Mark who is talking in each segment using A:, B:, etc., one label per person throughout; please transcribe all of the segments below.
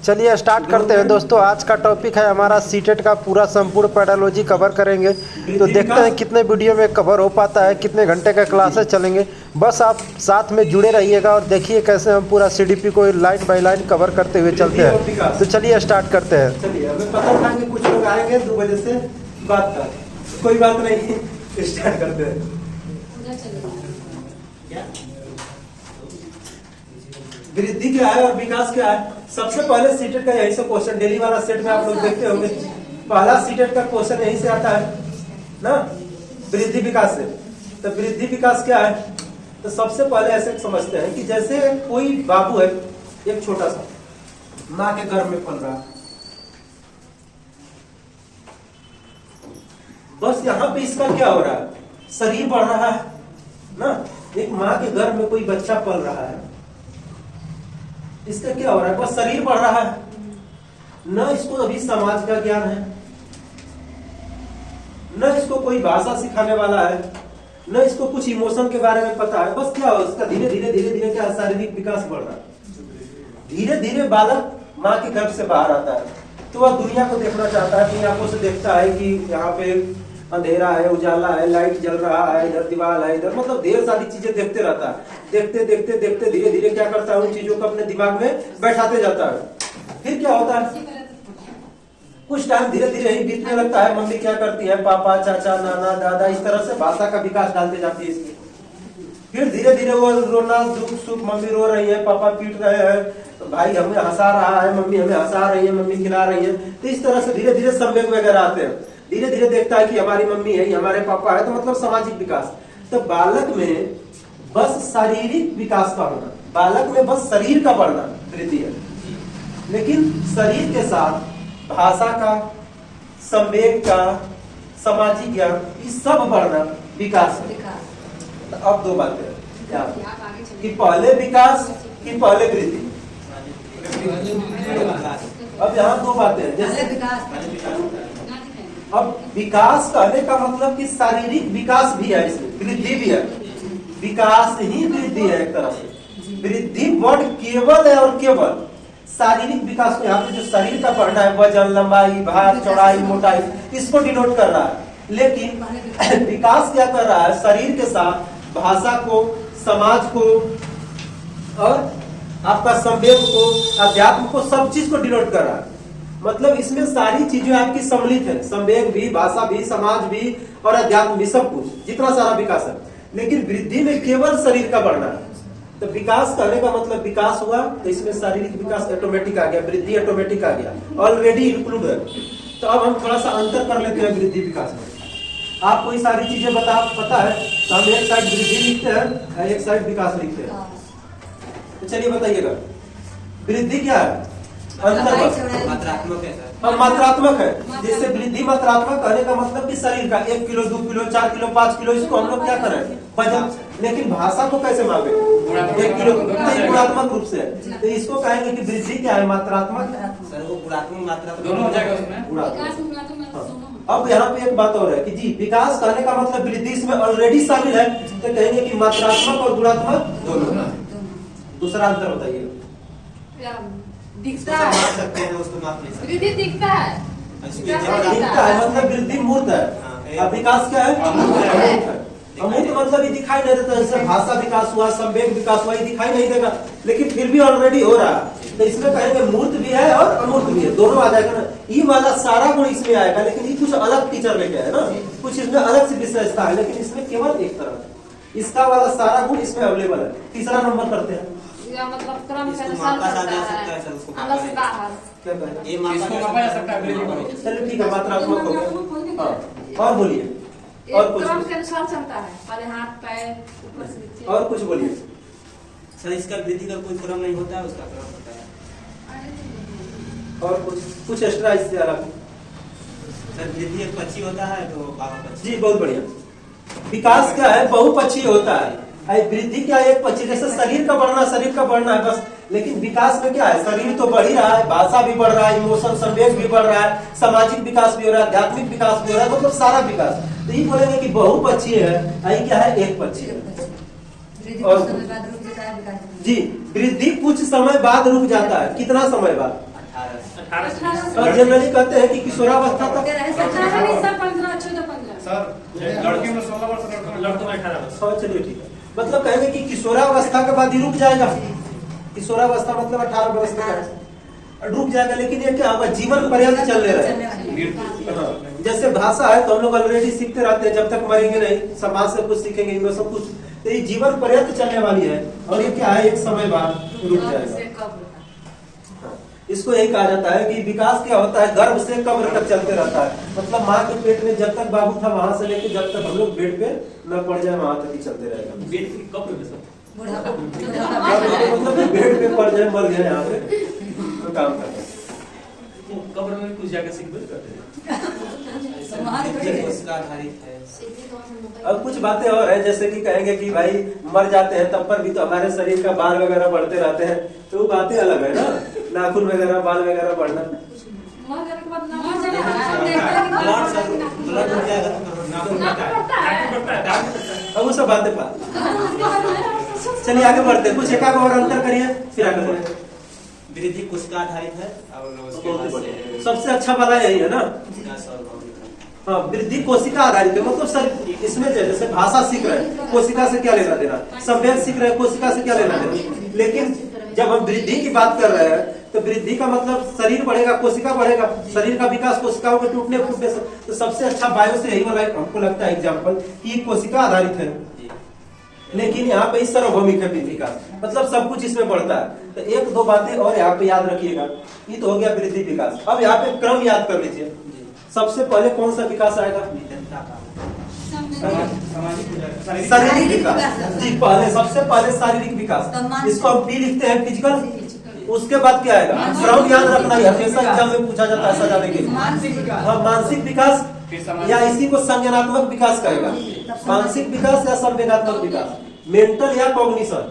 A: चलिए स्टार्ट करते हैं दोस्तों। आज का टॉपिक है हमारा सीटेट का पूरा संपूर्ण पेडोलॉजी कवर करेंगे। तो देखते हैं कितने वीडियो में कवर हो पाता है, कितने घंटे का क्लासेस चलेंगे। बस आप साथ में जुड़े रहिएगा और देखिए कैसे हम पूरा सीडीपी को लाइन बाय लाइन कवर करते हुए चलते हैं। तो चलिए स्टार्ट करते हैं।
B: चलिए अभी पता था कि कुछ लोग आएंगे 2 बजे से बात कर, कोई बात नहीं, स्टार्ट करते हैं। वृद्धि क्या है और विकास क्या है? सबसे पहले सीटेट का यही से क्वेश्चन डेली वाला सेट में आप लोग देखते होंगे। पहला सीटेट का क्वेश्चन यही से आता है ना, वृद्धि विकास से। तो वृद्धि विकास क्या है? तो सबसे पहले ऐसे समझते हैं कि जैसे कोई बाबू है, एक छोटा सा माँ के गर्भ में पल रहा है, बस यहाँ पे इसका क्या हो रहा है, शरीर बढ़ रहा है ना। एक माँ के गर्भ में कोई बच्चा पल रहा है, इसका क्या हो रहा है, बस शरीर बढ़ रहा है। न इसको अभी समाज का ज्ञान है, न इसको कोई भाषा सिखाने वाला है, न इसको कुछ इमोशन के बारे में पता है। बस क्या हो, इसका धीरे धीरे धीरे धीरे क्या शारीरिक विकास बढ़ रहा है। धीरे धीरे बालक माँ के गर्भ से बाहर आता है, तो वह दुनिया को देखना चाहता है। अपनी आंखों से देखता है कि यहाँ पे अंधेरा है, उजाला है, लाइट जल रहा है, इधर दीवार है, इधर मतलब ढेर सारी चीजें देखते रहता है। देखते देखते देखते धीरे धीरे क्या करता है, उन चीजों को अपने दिमाग में बैठाते जाता है। फिर क्या होता है, कुछ टाइम धीरे धीरे ही बीतने लगता है। मम्मी क्या करती है, पापा, चाचा, नाना, दादा, इस तरह से भाषा का विकास डालते जाती है इसमें। फिर धीरे धीरे वो रोना, दुख सुख, मम्मी रो रही है, पापा पीट रहे हैं, भाई हमें हंसा रहा है, मम्मी हमें हंसा रही है, मम्मी खिला रही है। तो इस तरह से धीरे धीरे संवेग वगैरह आते हैं। धीरे धीरे देखता है कि हमारी मम्मी है, हमारे पापा है, तो मतलब सामाजिक विकास। तो बालक में बस शारीरिक विकास का होना, बालक में बस शरीर का बढ़ना वृद्धि है, लेकिन शरीर के साथ भाषा का, संवेग का, सामाजिक ज्ञान, ये सब बढ़ना विकास है। तो अब 2 बातें क्या कि पहले विकास कि पहले वृद्धि। अब यहाँ 2 बातें हैं। जैसे अब विकास कहने का मतलब कि शारीरिक विकास भी है, इसमें वृद्धि भी है। विकास ही वृद्धि है एक तरह से। वृद्धि वर्ड केवल है और केवल शारीरिक विकास को, यहाँ पे जो शरीर का बढ़ना है, वजन, लंबाई, भार, चौड़ाई, मोटाई, इसको डिनोट कर रहा है। लेकिन विकास क्या कर रहा है, शरीर के साथ भाषा को, समाज को और आपका संवेग को, अध्यात्म को, सब चीज को डिनोट कर रहा है। मतलब इसमें सारी चीजें आपकी सम्मिलित है, संवेग भी, भाषा भी, समाज भी और अध्यात्म भी, सब कुछ, जितना सारा विकास है। लेकिन वृद्धि में केवल शरीर का बढ़ना है। तो विकास करने का मतलब विकास हुआ, तो इसमें शारीरिक विकास ऑटोमेटिक आ गया, वृद्धि ऑटोमेटिक आ गया, ऑलरेडी इंक्लूड है। तो अब हम थोड़ा सा अंतर कर लेते हैं वृद्धि विकास में। आपको ये सारी चीजें पता है, तो हम एक साइड वृद्धि लिखते हैं, एक साइड विकास लिखते हैं। तो चलिए बताइएगा, वृद्धि क्या है? मात्रात्मक है सर। और मात्रात्मक है। जैसे वृद्धि मात्रात्मक कहने का मतलब कि शरीर का 1 किलो, 2 किलो, 4 किलो, 5 किलो, इसको हम लोग क्या करें, वजन। लेकिन भाषा को कैसे मांगे, 1 किलो, गुणात्मक रूप से। तो इसको कहेंगे कि वृद्धि क्या है, मात्रात्मक सर, वो गुणात्मक मात्रात्मक दोनों हो जाएगा उसमें। अब यहाँ पे एक बात और है कि जी विकास करने का मतलब वृद्धि इसमें ऑलरेडी शामिल है, तो कहेंगे कि मात्रात्मक और गुणात्मक दोनों। दूसरा अंतर बताइए।
C: दिखता है, वृद्धि दिखता है,
B: मतलब वृद्धि मूर्त है, और विकास क्या है, अमूर्त। मतलब ये दिखाई नहीं देता। जैसे भाषा विकास हुआ, संवेग विकास हुआ, ये दिखाई नहीं देगा, लेकिन फिर भी ऑलरेडी हो रहा है। तो इसमें कहेंगे मूर्त भी है और अमूर्त भी है, दोनों आ जाएगा ना। ये वाला सारा गुण इसमें आएगा, लेकिन ये कुछ अलग टीचर लेके आए ना, कुछ इसमें अलग से विशेषता है, लेकिन इसमें केवल एक तरफ इसका वाला सारा गुण इसमें अवेलेबल है। तीसरा नंबर करते हैं,
C: मतलब क्रम के अनुसार अंदर से बाहर
B: क्या कहें,
D: ये मापा जा सकता है।
B: चलिए ठीक है, मात्रात्मक हो गया। और बोलिए, और कुछ
C: क्रम के अनुसार चलता है, पहले हाथ, पैर, ऊपर से नीचे।
B: और कुछ बोलिए
D: सर। इसका वृद्धि का कोई क्रम नहीं होता है, उसका क्रम होता है।
B: और कुछ एक्स्ट्रा इससे अलग
D: सर, वृद्धि एक पक्षी होता है, तो बहुपक्षी।
B: जी बहुत बढ़िया। विकास क्या है, बहुपक्षीय होता है। वृद्धि क्या है, एक पक्षी। जैसे शरीर का बढ़ना है बस, लेकिन विकास में क्या है, शरीर तो बढ़ ही रहा है, भाषा भी बढ़ रहा है, इमोशन, संवेग भी बढ़ रहा है, सामाजिक विकास भी हो रहा है, आध्यात्मिक विकास भी हो रहा है, मतलब सारा विकास। तो ये बोलेंगे कि बहुपक्षीय है, आई क्या है, एक पक्षी है। और जी वृद्धि कुछ समय बाद रुक जाता है। कितना समय बाद? और जनरली कहते हैं कि किशोरावस्था तक
E: लड़की में 16 वर्ष, लड़कों में 18 वर्ष।
B: चलिए ठीक है, मतलब कहेंगे कि किशोरावस्था के बाद ही रुक जाएगा। किशोरावस्था मतलब 18 वर्ष तक रुक जाएगा, लेकिन ये क्या होगा, जीवन पर्यंत चलने रहेगा। हाँ, जैसे भाषा है तो हम लोग ऑलरेडी सीखते रहते हैं, जब तक मरेंगे नहीं, समाज से कुछ सीखेंगे, इनमें सब कुछ, तो ये जीवन पर्यंत चलने वाली है। और ये क्या है, एक समय बाद रुक जाएगा। इसको यही कहा जाता है कि विकास क्या होता है, गर्भ से कब्र तक चलते रहता है। मतलब माँ के पेट में जब तक बाबू था, वहां से लेकर जब तक हम लोग बेड पे न पड़ जाए, वहां तक ही चलते रहेगा।
D: बेड की कब्र में सब
B: मतलब बेड पे पड़ जाए, मर गए यहाँ पे, तो काम करते हैं।
D: कब्र में कुछ जाकर सीख करते हैं। उसका आधारित है।
B: अब कुछ बातें और है, जैसे कि कहेंगे कि भाई मर जाते हैं तब पर भी तो हमारे शरीर का बाल वगैरह बढ़ते रहते हैं, तो वो बातें अलग है ना, नाखून वगैरह, बाल वगैरह बढ़ना। अब वो सब बातें चलिए आगे बढ़ते हैं, कुछ एक और अंतर करिए, फिर आगे बढ़ते हैं।
D: वृद्धि कोशिका आधारित है और
B: सबसे अच्छा वाला यही है ना। हाँ, वृद्धि कोशिका आधारित है, मतलब सर इसमें जैसे भाषा सीख रहे हैं, कोशिका से क्या लेना देना, संवेद सीख रहे हैं, कोशिका से क्या लेना देना। लेकिन जब हम वृद्धि की बात कर रहे हैं तो वृद्धि का मतलब शरीर बढ़ेगा, कोशिका बढ़ेगा, शरीर का विकास कोशिकाओं के टूटने फूटने से। तो सबसे अच्छा बायो से यही वाला हमको लगता है एग्जाम्पल, कि कोशिका आधारित है, लेकिन यहाँ पे सार्वभौमिक है वृद्धि का, मतलब सब कुछ इसमें बढ़ता है। तो एक दो बातें और यहाँ पे याद रखिएगा, ये तो हो गया वृद्धि विकास। अब यहाँ पे क्रम याद कर लीजिए, सबसे पहले कौन सा विकास आएगा, शारीरिक विकास जी, पहले सबसे पहले शारीरिक विकास, इसको हम पी लिखते हैं, फिजिकल। उसके बाद क्या आएगा, श्रम याद रखना है, हमेशा एग्जाम में पूछा जाता है सजाने के लिए। हाँ, मानसिक विकास या इसी को संज्ञानात्मक विकास कहेगा, मानसिक विकास या संवेगात्मक विकास, मेंटल या कॉग्निशन।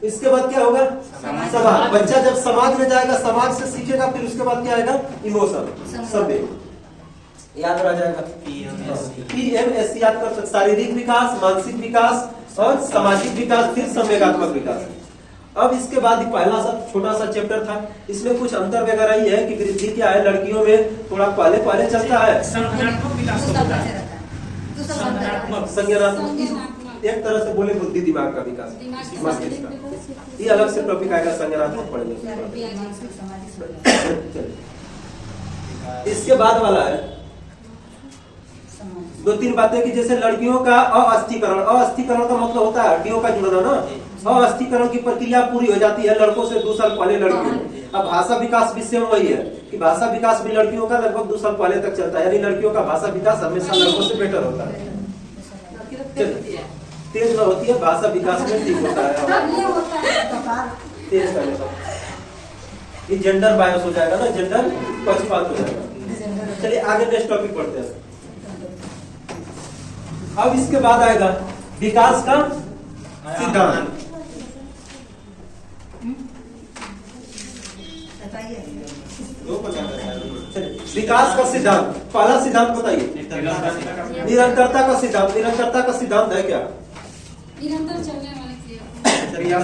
B: इसके बाद क्या होगा, समाज। बच्चा जब समाज में जाएगा, समाज से सीखेगा, फिर उसके बाद क्या आएगा, इमोशन, संवेग याद रह जाएगा। PMSC याद कर सकते, शारीरिक विकास, मानसिक विकास और सामाजिक विकास, फिर संवेगात्मक विकास। अब इसके बाद पहला सा छोटा सा चैप्टर था, इसमें कुछ अंतर वगैरह ही है कि वृद्धि क्या है, लड़कियों में थोड़ा पहले चलता है,
D: संज्ञानात्मक विकास होता है।
B: संज्ञानात्मक एक तरह से बोले बुद्धि दिमाग का विकास, मस्तिष्क का, ये अलग से टॉपिक आएगा, संज्ञानात्मक पढ़ेंगे। इसके बाद वाला है दो तीन बातें कि जैसे लड़कियों का अस्थीकरण, अस्थीकरण का मतलब होता है हड्डियों का जुड़ना ना। अस्थीकरण की प्रक्रिया पूरी हो जाती है लड़कों से 2 साल पहले लड़कियों। अब भाषा विकास भी सेम वही है कि भाषा विकास भी लड़कियों का लगभग 2 साल पहले तक चलता है, यानी लड़कियों का भाषा विकास हमेशा लड़कों से बेटर होता है, तेज न होती है, भाषा विकास में ठीक होता है, तेज करने का। ये जेंडर बायस हो जाएगा ना, जेंडर पक्षपात हो जाएगा। चलिए आगे नेक्स्ट टॉपिक पढ़ते हैं। अब इसके बाद आएगा विकास का सिद्धांत। विकास का सिद्धांत, पहला सिद्धांत बताइए, निरंतरता का सिद्धांत। निरंतरता का सिद्धांत है क्या,
C: निरंतर चलने वाले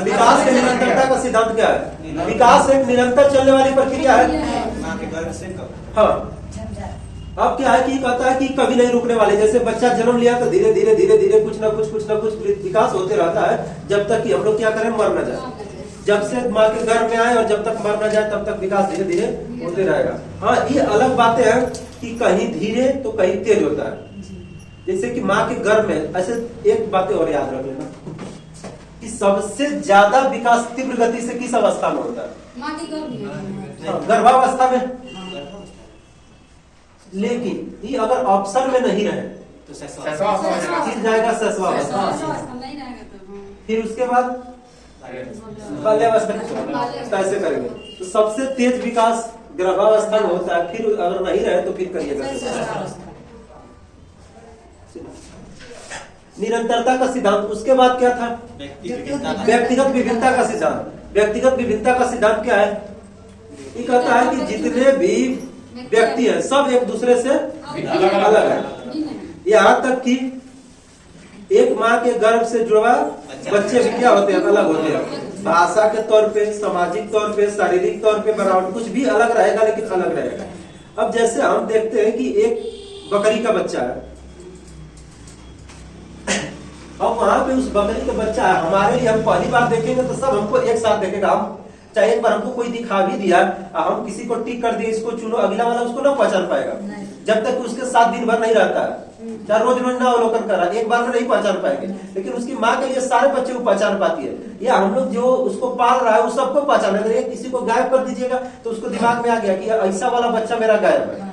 B: विकास के निरंतरता का सिद्धांत क्या है, विकास एक निरंतर चलने वाली प्रक्रिया है। हाँ, अब क्या है कि कहता है कि कभी नहीं रुकने वाले, जैसे बच्चा जन्म लिया तो धीरे धीरे धीरे धीरे कुछ ना कुछ विकास होते रहता है, जब तक कि हम लोग क्या करें, मर न जाए। जब से माँ के गर्भ में आए और जब तक मर न जाए तब तक विकास धीरे धीरे होते रहेगा। हाँ, ये अलग बातें हैं कि कहीं धीरे तो कहीं तेज होता है। जैसे कि माँ के गर्भ में, ऐसे एक बातें और याद रख लेना कि सबसे ज्यादा विकास तीव्र गति से किस अवस्था में होता है,
C: माँ की
B: गर्भावस्था में। लेकिन ये अगर ऑप्शन में नहीं रहे तो जाएगा शैशवावस्था, फिर उसके बाद बाल्यावस्था। कैसे करेंगे, तो सबसे तेज विकास गर्भावस्था में होता है, फिर अगर नहीं रहे तो फिर करिएगा। निरंतरता का सिद्धांत। उसके बाद क्या था, व्यक्तिगत विभिन्नता का सिद्धांत। व्यक्तिगत विभिन्नता का सिद्धांत क्या है, ये कहता है कि जितने भी व्यक्ति है सब एक दूसरे से अलग है, यहाँ तक कि एक माँ के गर्भ से जुड़ा बच्चे भी क्या होते हैं, अलग होते हैं। भाषा के तौर पे, सामाजिक तौर पे, शारीरिक तौर पे बनावट कुछ भी अलग रहेगा, लेकिन अलग रहेगा। अब जैसे हम देखते हैं कि एक बकरी का बच्चा है, अब वहां पे उस बकरी का बच्चा है, हमारे लिए हम पहली बार देखेंगे तो सब हमको एक साथ देखेगा। हम चाहे एक बार हमको कोई दिखा भी दिया, हम किसी को टिक कर दिए, इसको चुनो, अगला वाला उसको ना पहचान पाएगा जब तक उसके साथ दिन भर नहीं रहता है, चाहे रोज रोज ना अवलोकन कर रहा है, एक बार में नहीं पहचान पाएंगे। लेकिन उसकी माँ के लिए सारे बच्चे को पहचान पाती है, या हम लोग जो उसको पाल रहा है वो सबको पहचान। अगर किसी को गायब कर दीजिएगा तो उसको दिमाग में आ गया कि ऐसा वाला बच्चा मेरा गायब है।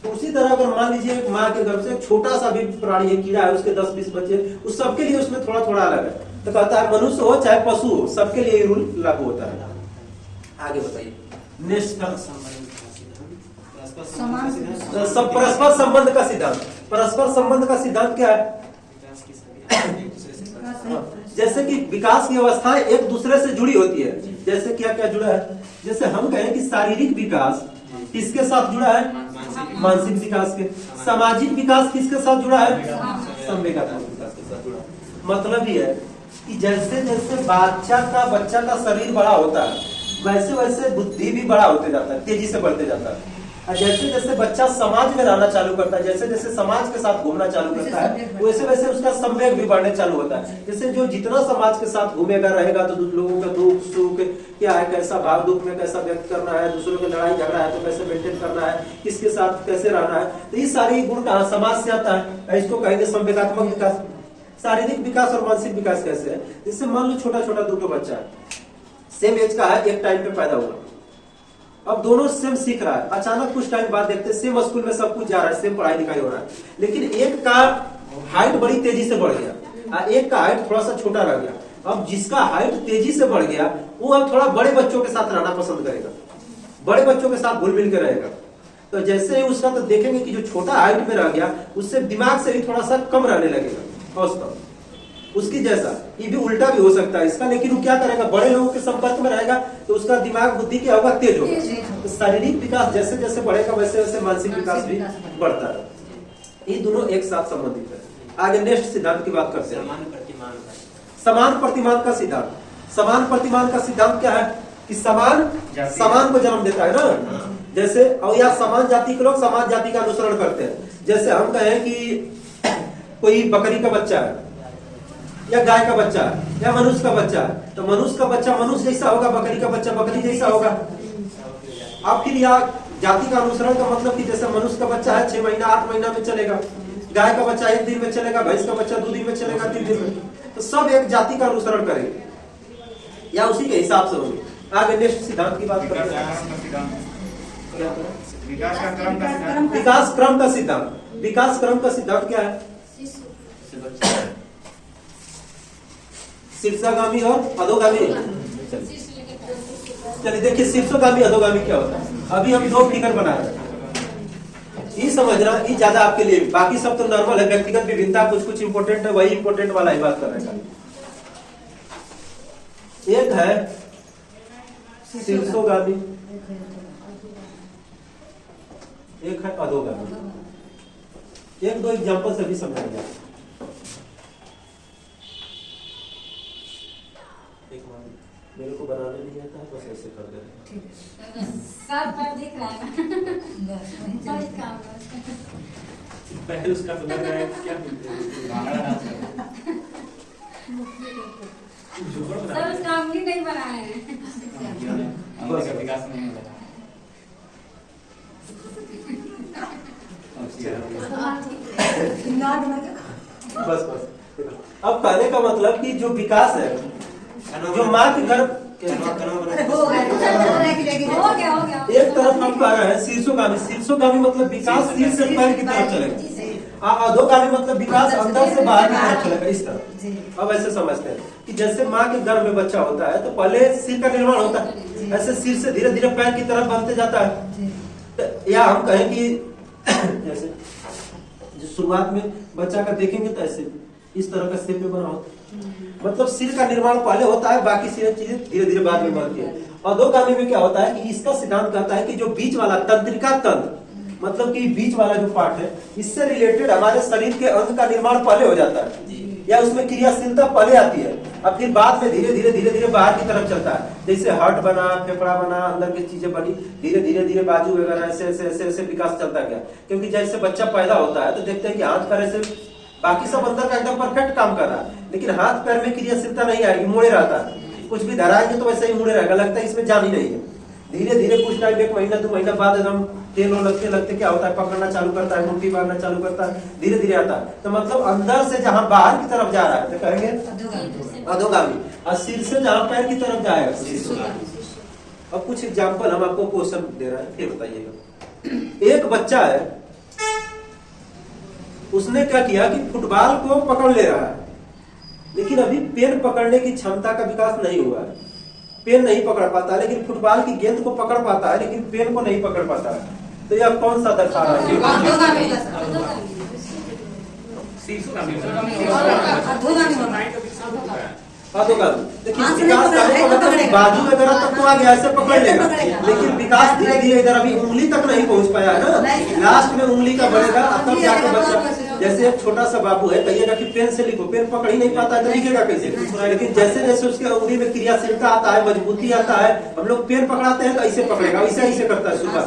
B: तो उसी तरह अगर मान लीजिए माँ के गर्भ से एक छोटा सा भी प्राणी है, कीड़ा है, उसके 10-20 बच्चे, उस सबके लिए उसमें थोड़ा थोड़ा अलग है। तो कहता है मनुष्य हो चाहे पशु हो, सबके लिए रूल लागू होता है। आगे बताइए। नेक्स्ट परस्पर संबंध का सिद्धांत। परस्पर संबंध का सिद्धांत क्या है? जैसे कि विकास की अवस्थाएं एक दूसरे से जुड़ी होती है। जैसे क्या क्या जुड़ा है? जैसे हम कहें कि शारीरिक विकास किसके साथ जुड़ा है? मानसिक विकास के। सामाजिक विकास किसके साथ जुड़ा है? संवेगात्मक विकास के साथ जुड़ा है। मतलब ये है कि जैसे जैसे बच्चा का शरीर बड़ा होता है, वैसे वैसे बुद्धि भी बड़ा होते जाता है, तेजी से बढ़ते जाता है। और जैसे जैसे बच्चा समाज में रहना चालू करता है, जैसे जैसे समाज के साथ घूमना चालू करता है, वैसे वैसे उसका संवेग भी बढ़ने चालू होता है। जैसे जो जितना समाज के साथ घूमेगा रहेगा, तो लोगों का दुख सुख क्या है, कैसा भाव दुख में कैसा व्यक्त करना है, दूसरों की लड़ाई झगड़ा है तो कैसे मेंटेन करना है, किसके साथ कैसे रहना है, तो ये सारी गुण कहाँ समाज से आता है। इसको कहेंगे संवेगात्मक विकास। शारीरिक विकास और मानसिक विकास कैसे है? जैसे मान लो छोटा छोटा दो बच्चा है, सेम एज का है, एक टाइम पे पैदा हुआ, अब दोनों सेम सीख रहा है। अचानक कुछ टाइम बाद देखते हैं सेम स्कूल में सब कुछ जा रहा है, सेम पढ़ाई लिखाई हो रहा है, लेकिन एक का हाइट बड़ी तेजी से बढ़ गया, एक का हाइट थोड़ा सा छोटा रह गया। अब जिसका हाइट तेजी से बढ़ गया वो अब थोड़ा बड़े बच्चों के साथ रहना पसंद करेगा, बड़े बच्चों के साथ घुल मिल कर रहेगा। तो जैसे ही उसका तो देखेंगे कि जो छोटा हाइट में रह गया उससे दिमाग से भी थोड़ा सा कम रहने लगेगा हौसला उसकी जैसा। ये भी उल्टा भी हो सकता है इसका, लेकिन वो क्या करेगा, बड़े लोगों के संपर्क में रहेगा तो उसका दिमाग बुद्धि क्या होगा, तेज होगा। तो शारीरिक विकास जैसे जैसे बढ़ेगा वैसे वैसे मानसिक विकास भी बढ़ता है। ये दोनों एक साथ संबंधित है। आगे नेक्स्ट सिद्धांत की बात करते हैं, समान प्रतिमान का सिद्धांत। समान प्रतिमान का सिद्धांत क्या है कि समान को जन्म देता है ना। जैसे और या समान जाति के लोग समान जाति का अनुसरण करते हैं। जैसे हम कहें कि कोई बकरी का बच्चा है या गाय का बच्चा है या मनुष्य का बच्चा है, तो मनुष्य का बच्चा मनुष्य जैसा होगा, बकरी का बच्चा बकरी जैसा होगा। अब फिर यहाँ जाति का अनुसरण का मतलब कि जैसे मनुष्य का बच्चा है 6 महीना 8 महीना में चलेगा, गाय का बच्चा 1 दिन में चलेगा, भैंस का बच्चा 2 दिन में चलेगा, 3 दिन में, तो सब एक जाति का अनुसरण करेंगे या उसी के हिसाब से होंगे। आगे नेक्स्ट सिद्धांत की बात करते हैं, विकास क्रम का सिद्धांत। विकास क्रम का सिद्धांत क्या है? शीर्षगामी और अधोगामी। चलिए देखिए शीर्षगामी अधोगामी क्या होता है। अभी हम 2 फिगर बना रहे हैं, ये समझना ये ज्यादा आपके लिए, बाकी सब तो नॉर्मल है, व्यक्तिगत विभिन्नता कुछ कुछ इंपोर्टेंट है, वही इंपोर्टेंट वाला ही बात कर रहे हैं। एक है शीर्षगामी, एक है अधोगामी। 1-2 एग्जांपल से भी समझाएंगे। मेरे को बनाने नहीं आता है, बस ऐसे कर दे रहे हैं।
C: सब पर दिख रहा है ना, काम
E: पहले उसका तो लग रहा है क्या
C: सब उसका हमने नहीं बनाए हैं।
E: विकास नहीं होगा।
B: बस बस। अब कहने का मतलब कि जो विकास है, जो माँ के गर्भ
C: हो गया
B: एक तरफ हम कह रहे हैं शीर्षोगामी। शीर्षोगामी मतलब विकास शीर्ष से पैर की तरफ चलेगा, अधोगामी मतलब विकास अंदर से बाहर की तरफ चलेगा, इस तरह। अब ऐसे समझते हैं कि जैसे माँ के गर्भ में बच्चा होता है तो पहले सिर का निर्माण होता है, ऐसे सिर से धीरे धीरे पैर की तरफ बनते जाता है। या हम कहें कि जैसे जो शुरुआत में बच्चा का देखेंगे तो ऐसे इस तरह का शेप में बना होता है, मतलब सिर का निर्माण पहले होता है, बाकी चीजें धीरे धीरे बाद में बनती है। अधोगामी में क्या होता है कि इसका सिद्धांत कहता है कि जो बीच वाला तंत्रिका तंत्र, मतलब कि बीच वाला जो पार्ट है, इससे रिलेटेड हमारे शरीर के अंग का निर्माण पहले हो जाता है या उसमें क्रियाशीलता पहले आती है। अब फिर बाद में धीरे धीरे धीरे धीरे बाहर की तरफ चलता है, जैसे हार्ट बना, फेफड़ा बना, अंदर की चीजें बनी, धीरे धीरे धीरे बाजू वगैरह ऐसे ऐसे ऐसे ऐसे विकास चलता गया। क्योंकि जैसे बच्चा पैदा होता है तो देखते हैं कि हाथ पैर ऐसे, बाकी सब अंदर का एकदम परफेक्ट काम कर रहा है, लेकिन हाथ पैर में क्रियाशीलता नहीं आएगी, मुड़े रहता है। कुछ भी धराएंगे तो वैसे ही मुड़े रहेगा, लगता है इसमें जान ही नहीं है। धीरे धीरे कुछ टाइम, 1 महीना 2 महीना बाद एकदम तेल लगते लगते क्या होता है, पकड़ना चालू करता है, मुट्ठी मारना चालू करता है, धीरे धीरे आता है। तो मतलब अंदर से जहां बाहर की तरफ जा रहा है तो कहेंगे अधोगामी, और सिर से जहां पैर की तरफ जाएगा। अब कुछ एग्जांपल हम आपको क्वेश्चन दे रहे हैं, फिर बताइएगा। एक बच्चा है, उसने क्या किया कि फुटबॉल को पकड़ ले रहा है, लेकिन अभी पेन पकड़ने की क्षमता का विकास नहीं हुआ है। पेन नहीं पकड़ पाता, लेकिन फुटबॉल की गेंद को पकड़ पाता है, लेकिन पेन को नहीं पकड़ पाता है। तो यह कौन सा दर्शा रहा है? अधोगामी। देखिए विकास करने का मतलब बाजू वगैरह तक तो आ गया, ऐसे पकड़ लेगा, लेकिन विकास धीरे धीरे इधर अभी उंगली तक नहीं पहुंच पाया है ना। लास्ट में उंगली का बढ़ेगा, तब जाके बच्चा, जैसे एक छोटा सा बाबू है, कहिएगा कि पेन से लिखो, पेन पकड़ ही नहीं पाता है तो लिखेगा कैसे? लेकिन जैसे जैसे उसके उंगली में क्रियाशीलता आता है, मजबूती आता है, हम लोग पेन पकड़ाते हैं तो ऐसे पकड़ेगा, ऐसे ऐसे करता है सुबह,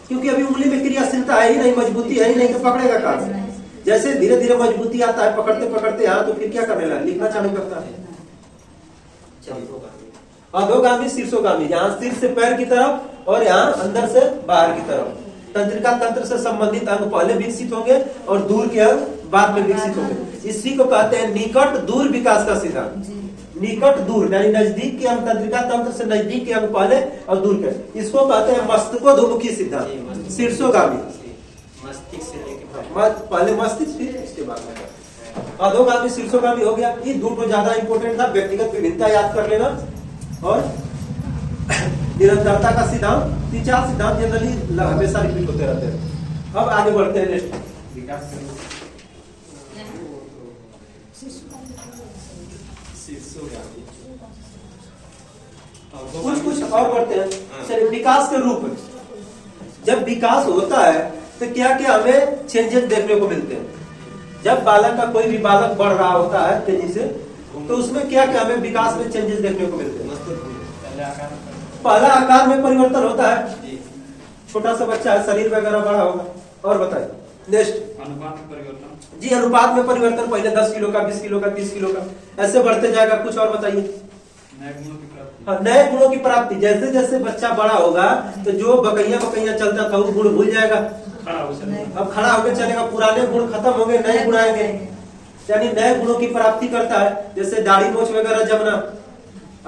B: क्योंकि अभी उंगली में क्रियाशीलता है ही नहीं, मजबूती है ही नहीं, तो पकड़ेगा कहां से? जैसे धीरे धीरे मजबूती आता है, पकड़ते पकड़ते यहाँ, तो फिर क्या करने लगा? लिखना चालू करता है। अधोगामी, शीर्षोगामी, यहाँ सिर से पैर की तरफ और यहाँ अंदर से बाहर की तरफ। तंत्रिका तंत्र से संबंधित अंग पहले विकसित होंगे और दूर के अंग बाद में विकसित होंगे। इसी को कहते हैं निकट दूर विकास का सिद्धांत। निकट दूर यानी नजदीक के अंग, तंत्रिका तंत्र से नजदीक के अंग पहले और दूर के, इसको कहते हैं मस्तकोद्मुखी सिद्धांत। शीर्षोगामी, पहले मस्तिष्क फिर इसके बाद में। अधोगामी, शीर्षोगामी हो गया। ये दो ज्यादा इंपोर्टेंट था, व्यक्तिगत विभिन्नता याद कर लेना और निरंतरता का सिद्धांत। 3-4 सिद्धांत जनरली हमेशा रिपीट होते रहते हैं। अब आगे बढ़ते हैं नेक्स्ट विकास। कुछ और बढ़ते हैं। चलिए विकास के रूप, जब विकास होता है तो क्या क्या हमें चेंजेस देखने को मिलते हैं? जब बालक का कोई भी बालक बढ़ रहा होता है तेजी से, तो उसमें क्या क्या हमें विकास में चेंजेस देखने को मिलते हैं? पहला आकार में परिवर्तन होता है, छोटा सा बच्चा है, शरीर वगैरह बड़ा होगा। और बताइए नेक्स्ट।
E: अनुपात में परिवर्तन।
B: जी अनुपात में परिवर्तन, पहले 10 किलो का, 20 किलो का, 30 किलो का, ऐसे बढ़ते जाएगा। कुछ और बताइए।
E: नए गुणों की प्राप्ति।
B: हाँ, नए गुणों की प्राप्ति। जैसे जैसे बच्चा बड़ा होगा तो जो बकैया चलता था वो गुण भूल जाएगा, अब खड़ा होकर चलेगा, पुराने गुण खत्म होंगे, नए गुण आएंगे, यानी नए गुणों की प्राप्ति करता है। जैसे दाढ़ी मूंछ वगैरह जमना,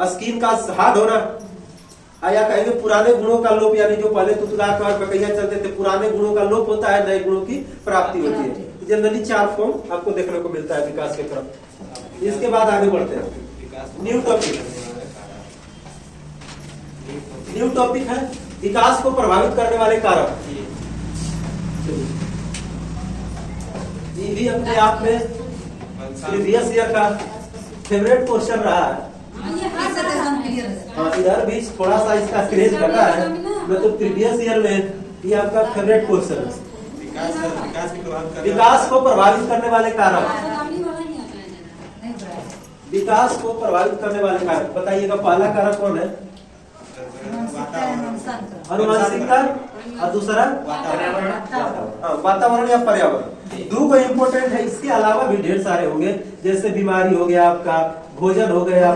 B: स्किन का हार्ड होना, या कहेंगे पुराने गुणों का लोप, यानी जो पहले तुतलाक और बकैया चलते थे, पुराने गुणों का लोप होता है, नए गुणों की प्राप्ति होती है। जनरली 4 फॉर्म आपको देखने को मिलता है विकास की तरफ। इसके बाद आगे बढ़ते हैं। न्यू टॉपिक है विकास को प्रभावित करने वाले कारक। ये भी अपने आप में प्रीवियस ईयर का फेवरेट क्वेश्चन रहा है। हाँ, इधर भी थोड़ा सा इसका क्रेज घटा है, मतलब प्रीवियस ईयर में ये आपका फेवरेट क्वेश्चन है। विकास को प्रभावित करने वाले कारक। विकास को प्रभावित करने वाले कारक बताइएगा। पहला कारक कौन है? अनुवांशिकता, और दूसरा वातावरण या पर्यावरण। 2 इम्पोर्टेंट है, इसके अलावा भी ढेर सारे होंगे, जैसे बीमारी हो गया आपका, भोजन हो गया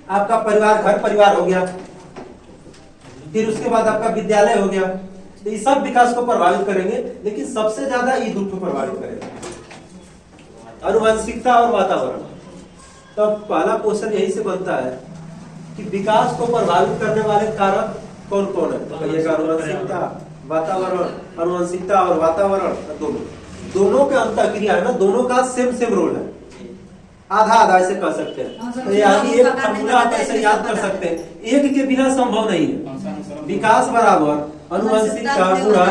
B: आपका परिवार, घर परिवार हो गया, फिर उसके बाद आपका विद्यालय हो गया। तो ये सब विकास को प्रभावित करेंगे, लेकिन सबसे ज्यादा ये 2 को प्रभावित करेंगे, अनुवांशिकता और वातावरण। तो पहला क्वेश्चन यही से बनता है कि विकास को प्रभावित करने वाले कारक कौन कौन है? तो कहिएगा अनुवांशिकता, वातावरण, अनुवांशिकता और वातावरण दोनों के अंतःक्रिया है ना, दोनों का सेम रोल है, आधा ऐसे कह सकते हैं। तो यानी एक फॉर्मूला आप ऐसे याद कर सकते हैं, एक के बिना संभव नहीं है। विकास बराबर अनुवांशिकता गुणा,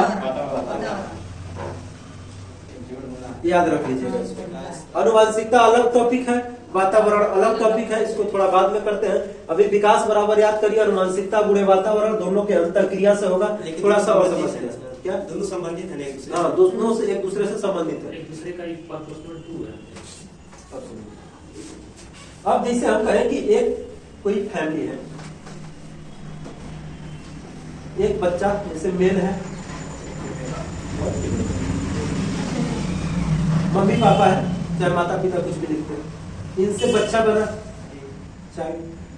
B: याद रख लीजिएगा। अनुवांशिकता अलग टॉपिक है, वातावरण अलग टॉपिक है, इसको थोड़ा बाद में करते हैं। अभी विकास बराबर याद करिए, अनुवांशिकता गुणे वातावरण, दोनों के अंतःक्रिया से होगा। थोड़ा सा और समझते हैं क्या
D: दोनों संबंधित है एक दूसरे।
B: हाँ, दोनों से एक दूसरे से संबंधित है।
E: एक दूसरे का 2 है।
B: अब जैसे हम कहें कि एक कोई फैमिली है, एक बच्चा जैसे मेल है, मम्मी पापा है, चाहे माता पिता कुछ भी लिखते हैं, इनसे बच्चा बना, चाहे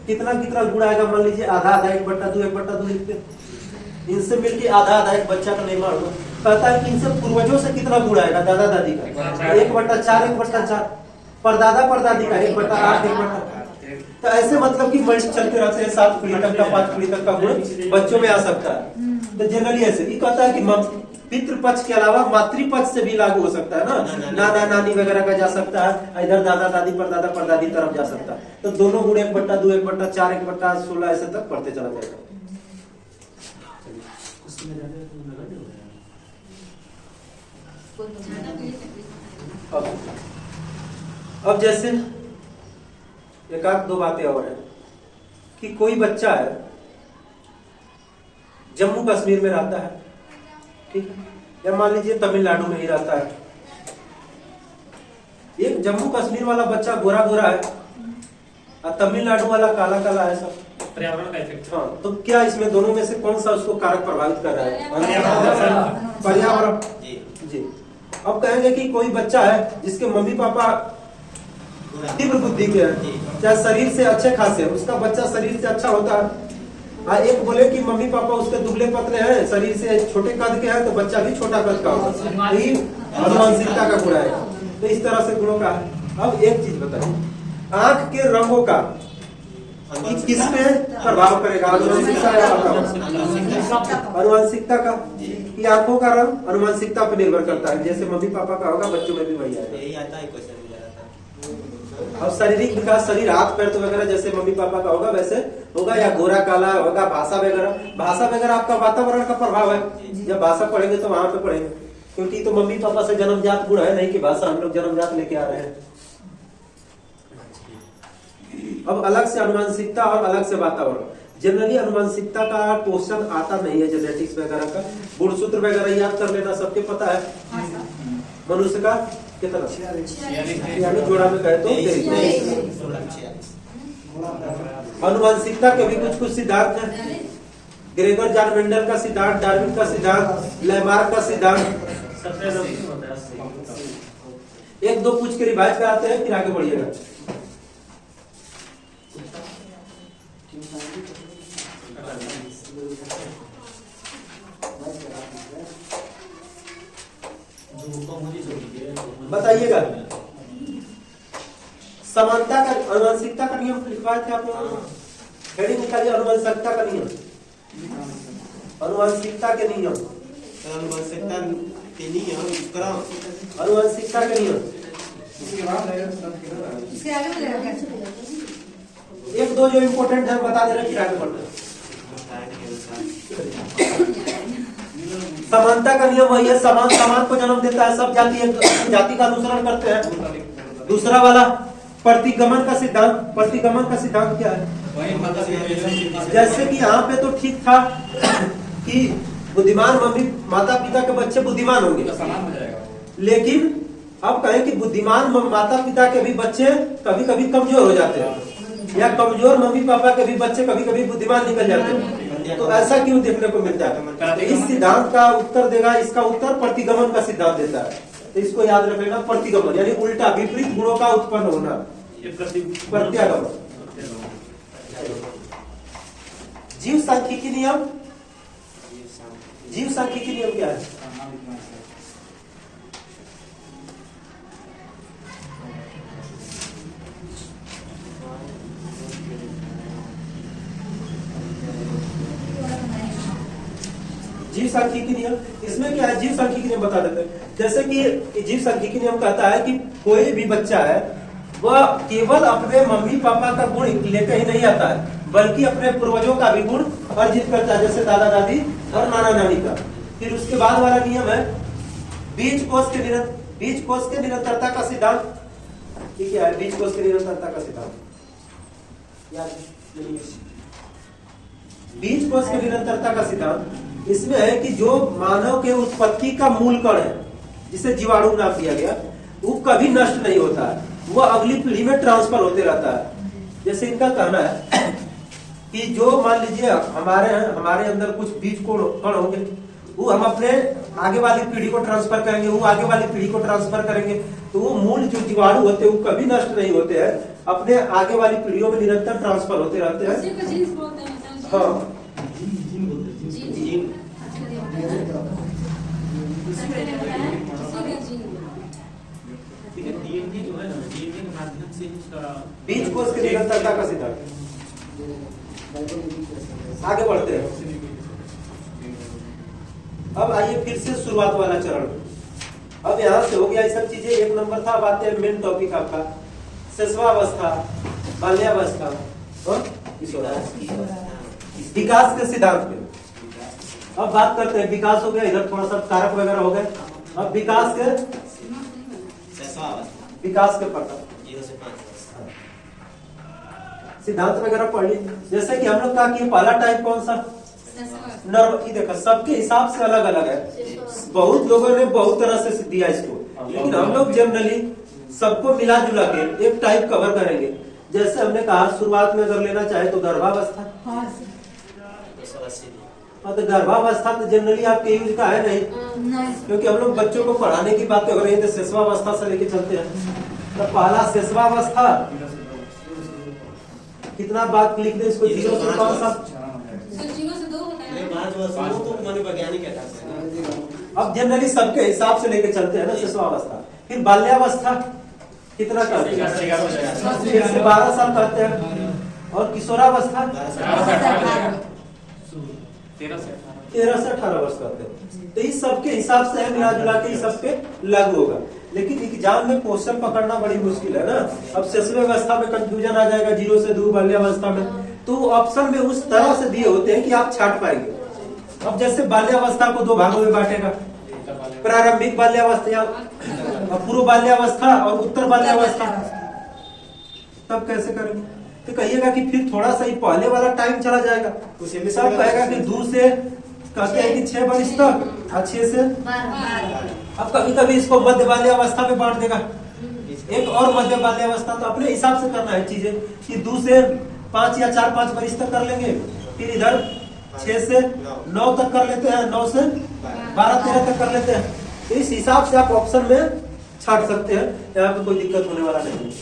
B: कितना कितना गुण आएगा, मान लीजिए आधा आधा 1/2 1/2 लिखते हैं, इनसे मिलके आधा आधा एक बच्चा का निर्माण हुआ। कहता है कि इनसे पूर्वजों से कितना गुण आएगा, दादा दादी का 1/4 1/4, परदादा परदादी का 1/8 1/8। तो ऐसे मतलब कि मल्टी चलते रहते हैं, 7 पीढ़ी तक का 5 पीढ़ी तक का गुण बच्चों में आ सकता है। तो जनरली ऐसे ये कहता है कि पितृ पक्ष के अलावा मातृ पक्ष से भी लागू हो सकता है ना, नाना नानी वगैरह का जा सकता है, इधर दादा दादी परदादा परदादी तरफ जा सकता है। तो दोनों गुण 1/2 1/4 1/16 ऐसे तक पढ़ते चला जाएगा। अब जैसे एक आध दो बातें और है कि कोई बच्चा है जम्मू कश्मीर में रहता है, ठीक है, या मान लीजिए तमिलनाडु में ही रहता है। एक जम्मू कश्मीर वाला बच्चा गोरा गोरा है और तमिलनाडु वाला काला काला है, सब
E: पर्यावरण का इफेक्ट।
B: हाँ, तो क्या इसमें दोनों में से कौन सा उसको कारक प्रभावित कर रहा है? पर्यावरण जी। अब कहेंगे कि कोई बच्चा है जिसके मम्मी पापा तीव्र बुद्धि के हैं, चाहे शरीर से अच्छे खासे, उसका बच्चा शरीर से अच्छा होता है। एक बोले कि मम्मी पापा उसके दुबले पतले हैं, शरीर से छोटे कद के हैं, तो बच्चा भी छोटा कद का होगा, यही अनुवांशिकता का गुण है। तो इस तरह से गुणों का है। अब एक चीज बताइए, आंख के रंगों का किस पे प्रभाव करेगा? अनुवांशिकता का, कि आंखों का रंग अनुवांशिकता पर निर्भर करता है। जैसे मम्मी पापा का होगा, बच्चों में भी वही आएगा। अब शारीरिक विकास, शरीर हाथ पैर तो वगैरह जैसे मम्मी पापा का होगा वैसे होगा, या गोरा काला होगा। भाषा वगैरह आपका वातावरण का प्रभाव है। जब भाषा पढ़ेंगे तो वहां पे पढ़ेंगे, क्योंकि तो मम्मी पापा से जन्मजात गुण है, नहीं कि भाषा हम लोग जन्मजात लेके आ रहे हैं। अब अलग से अनुवांशिकता और अलग से वातावरण। जनरली अनुवांशिकता का क्वेश्चन आता नहीं है, जेनेटिक्स वगैरह का। गुणसूत्र वगैरह याद कर लेना, सबके पता है। मनुष्य का कितना, यानी जोड़ा में कहे तो 23। अनुवांशिकता के भी कुछ कुछ सिद्धांत हैं। ग्रेगर जॉन मेंडल का सिद्धांत, डार्विन का सिद्धांत, लेमार्क का सिद्धांत। एक दो पूछ के रिवाइज कराते हैं, फिर आगे बढ़िएगा। बताइएगा, समानता का, अनुवांशिकता का नियम लिखवाए थे आप लोगों को, हेडिंग निकालिए, अनुवांशिकता का नियम, अनुवांशिकता के नियम, अनुवांशिकता के नियम। एक दो जो इम्पोर्टेंट है बता दे रहे, फिर आगे बढ़ते हैं। समानता का नियम वही है, समान समान को जन्म देता है। सब जाति एक जाति का अनुसरण करते हैं। दूसरा वाला प्रतिगमन का सिद्धांत। प्रतिगमन का सिद्धांत क्या है? जैसे कि यहाँ पे तो ठीक था कि बुद्धिमान मम्मी माता पिता के बच्चे बुद्धिमान होंगे, लेकिन अब कहें कि बुद्धिमान माता पिता के भी बच्चे कभी कभी कमजोर हो जाते हैं, या कमजोर मम्मी पापा के भी बच्चे कभी कभी बुद्धिमान निकल जाते हैं। तो ऐसा क्यों देखने को मिलता है? इस सिद्धांत का उत्तर देगा, इसका उत्तर प्रतिगमन का सिद्धांत देता है। तो इसको याद रखना, प्रतिगमन यानी उल्टा विपरीत गुणों का उत्पन्न होना, प्रत्यागमन। जीव सांख्यिकी नियम, जीव सांख्यिकी नियम क्या है? जीव सांख्यिकी नियम, इसमें क्या है? जीव सांख्यिकी नियम बता देते हैं। जैसे कि जीव सांख्यिकी नियम कहता है कि कोई भी बच्चा है वह केवल अपने मम्मी पापा का गुण लेकर ही नहीं आता है, बल्कि अपने पूर्वजों का भी गुण अर्जित करता है, जैसे दादा दादी और नाना नानी का। फिर उसके बाद वाला नियम है बीज कोष के निरंतरता का सिद्धांत। क्या है बीज कोष के निरंतरता का सिद्धांत? बीज कोष के निरंतरता का सिद्धांत इसमें है कि जो मानव के उत्पत्ति का मूल कण है, जिसे जीवाणु नाम दिया गया, वो कभी नष्ट नहीं होता है, वो अगली पीढ़ी में ट्रांसफर होते रहता है। जैसे इनका कहना है कि जो मान लीजिए हमारे अंदर कुछ बीज कण होंगे, वो हम अपने आगे वाली पीढ़ी को ट्रांसफर करेंगे, वो आगे वाली पीढ़ी को ट्रांसफर करेंगे, तो वो मूल जो जीवाणु होते हैं वो कभी नष्ट नहीं होते हैं, अपने आगे वाली पीढ़ियों में निरंतर ट्रांसफर होते रहते हैं। हाँ
D: डीएनए जो है ना, डीएनए के माध्यम से उसका
B: बीज कोष की निरंतरता का सिद्धांत। आगे बढ़ते हैं। अब आइए फिर से शुरुआत वाला चरण। अब यहाँ से हो गया ये सब चीजें, एक नंबर था। अब आते हैं मेन टॉपिक आपका शिशुवावस्था, बाल्यावस्था और विकास के सिद्धांत पे। अब बात करते हैं, विकास हो गया, इधर थोड़ा सा कारक वगैरह हो गए। अब विकास के प्रकार सिद्धांत वगैरह पढ़िए। जैसे कि हम लोग कहा कि पहला टाइप कौन सा, नर्व। देखो सबके हिसाब से अलग अलग है, बहुत लोगों ने बहुत तरह से दिया इसको, लेकिन हम लोग जनरली सबको मिला जुला के एक टाइप कवर करेंगे। जैसे हमने कहा शुरुआत में अगर लेना चाहे तो गर्भावस्था। तो गर्भावस्था तो जनरली आपके यूज का है नहीं, क्योंकि हम लोग बच्चों को पढ़ाने की बात कर रहे हैं, तो शिशुवावस्था से लेके चलते हैं। तो पहला शिशुवावस्था, कितना बात लिख दे इसको, 0 से कौन सा, अब जनरली सबके हिसाब से लेके चलते हैं ना शिशुवावस्था। फिर बाल्यावस्था कितना करते हैं, 6 से 12 साल करते हैं। और किशोरावस्था 13 से 18 वर्ष करते हैं। तो इस सबके हिसाब से है, मिला जुला के इस सब पे लागू होगा। लेकिन एग्जाम में क्वेश्चन पकड़ना बड़ी मुश्किल है ना। अब शिशुवावस्था में कंफ्यूजन आ जाएगा, 0 से 2 बाल्यावस्था में, तो ऑप्शन में उस तरह से दिए होते हैं कि आप छाट पाएंगे। अब जैसे बाल्यावस्था को 2 भागों में बांटेगा, प्रारंभिक बाल्यावस्था, पूर्व बाल्यावस्था और उत्तर बाल्यावस्था। तब कैसे करेंगे, तो कहिएगा कि फिर थोड़ा सा ही पहले वाला टाइम चला जाएगा। सब कहेगा कि 2 से कहते हैं कि 6 वर्ष तक, 6 से। अब कभी कभी इसको मध्य बाल्यावस्था में बांट देगा, एक और मध्य बाल्यावस्था। तो अपने हिसाब से करना है चीजें कि 2 से 5 या 4-5 वर्ष तक कर लेंगे। फिर इधर 6 से 9 तक कर लेते हैं, 9 से 12-13 तक कर लेते हैं। तो इस हिसाब से आप ऑप्शन में छाट सकते हैं, यहाँ पे कोई दिक्कत होने वाला नहीं।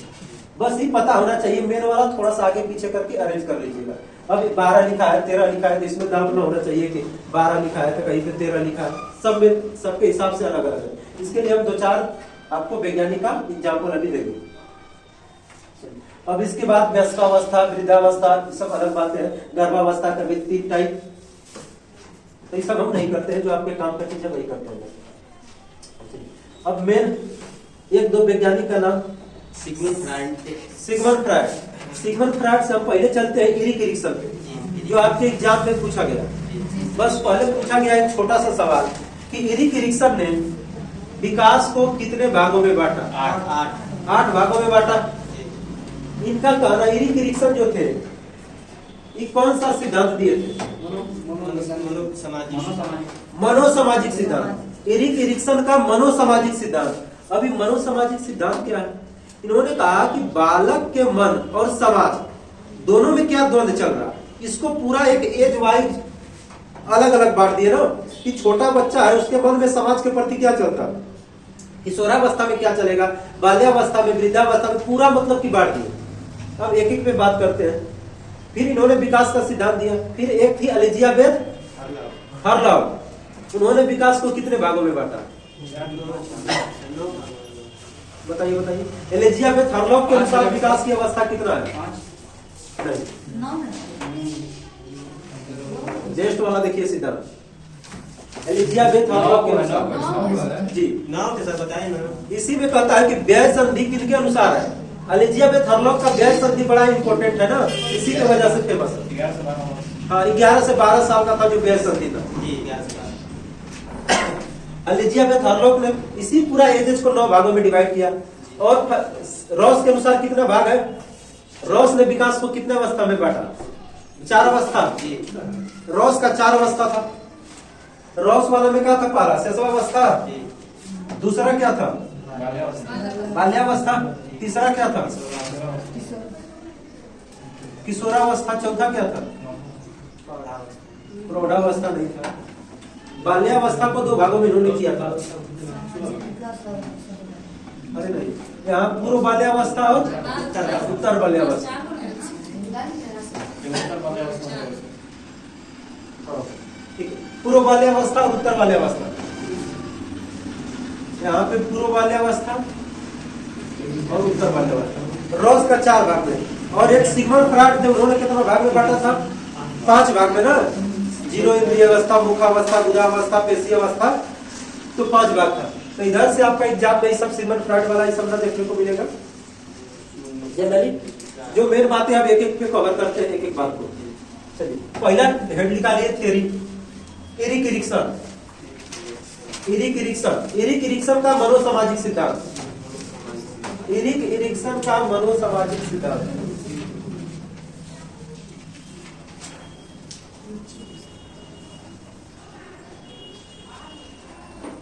B: बस ये पता होना चाहिए, मेन वाला थोड़ा सा आगे पीछे करके अरेंज कर लीजिएगा। अब 12 लिखा है, 13 लिखा है, तो इसमें डाउट ना होना चाहिए कि 12 लिखा है तो कहीं पे 13 लिखा है। सब में सबके हिसाब से अलग अलग है। इसके लिए हम 2-4 आपको वैज्ञानिक का एग्जाम्पल अभी देंगे। अब इसके बाद वयस्कावस्था, वृद्धावस्था, सब अलग बातें हैं। गर्भावस्था का भी 3 टाइप, तो ये सब हम नहीं करते हैं, जो आपके काम का चीज है वही करते हैं। अब मेन 1-2 वैज्ञानिक का नाम, सिगमंड फ्रायड से हम पहले चलते हैं इरिक एरिक्सन पे, जो आपके एग्जाम में पूछा गया। बस पहले पूछा गया एक छोटा सा सवाल कि इरिक एरिक्सन ने विकास को कितने भागों में बांटा, 8 भागों में बांटा। इनका कहना, इरिक एरिक्सन जो थे, ये कौन सा सिद्धांत दिए थे, मनोसामाजिक सिद्धांत। इरिक एरिक्सन का मनोसामाजिक सिद्धांत। अभी मनोसामाजिक सिद्धांत क्या है, इन्होंने कहा कि बालक के मन और समाज दोनों में क्या द्वंद्व चल रहा, इसको पूरा एक एज वाइज अलग अलग बांट दिए ना, कि छोटा बच्चा है उसके मन में समाज के प्रति क्या चलता है, किशोरावस्था में क्या चलेगा, बाल्यावस्था में, वृद्धावस्था में, पूरा मतलब की बांट दिए। अब एक एक पे बात करते हैं। फिर इन्होंने विकास का सिद्धांत दिया। फिर एक थी एलिजाबेथ हार्लॉग, उन्होंने विकास को कितने भागों में बांटा, बताइए बताइए। एलिजाबेथ हार्लॉग के अनुसार विकास की अवस्था कितना है, जेस्ट वाला देखिए सिद्धांत, एलिजाबेथ हार्लॉग के अनुसार जी,
D: नाम के साथ बताइए ना।
B: इसी में कहता है कि व्यय संधि किनके अनुसार है, एलिजाबेथ हार्लॉग का व्यय संधि बड़ा इंपॉर्टेंट है ना, इसी की वजह से फेमस है। हाँ, 11 से 12 साल का था जो व्यय संधि था। एलिजाबेथ हार्लॉग ने इसी पूरा एजेस को 9 भागों में डिवाइड किया। और रॉस के अनुसार कितना भाग है, रॉस ने विकास को कितने अवस्था में बांटा, 4 अवस्था। रॉस का 4 अवस्था था। रॉस वाला में क्या था, पहला शिशुवावस्था, दूसरा क्या था, बाल्यावस्था, तीसरा क्या था, किशोरावस्था चौथा क्या था? प्रौढ़ावस्था नहीं था। बाल्यावस्था को दो भागों में इन्होंने किया था। अरे नहीं, यहाँ पूर्व बाल्यावस्था और उत्तर बाल्यावस्था। ठीक है, पूर्व बाल्यावस्था और उत्तर बाल्यावस्था। यहाँ पे पूर्व बाल्यावस्था और उत्तर बाल्यावस्था रॉस का 4 भाग में, और एक सिगमंड फ्रॉइड थे, उन्होंने कितना भाग में बांटा था? 5 भाग में ना, 0 इंद्रिय अवस्था, मुखावस्था, गुदावस्था, पेशी अवस्था, तो 5 भाग था। तो इधर से आपका एग्जाम में सब सिगमंड फ्रॉइड वाला सब ना देखने को मिलेगा। जनरली जो मेन बातें आप एक एक पे कवर करते हैं, एक एक बात को। चलिए, पहला हेड निकालिए, theory. Eric Erikson. Eric Erikson, Eric Erikson का मनोसामाजिक सिद्धांत। इरिक इरिक्सन का मनोसामाजिक सिद्धांत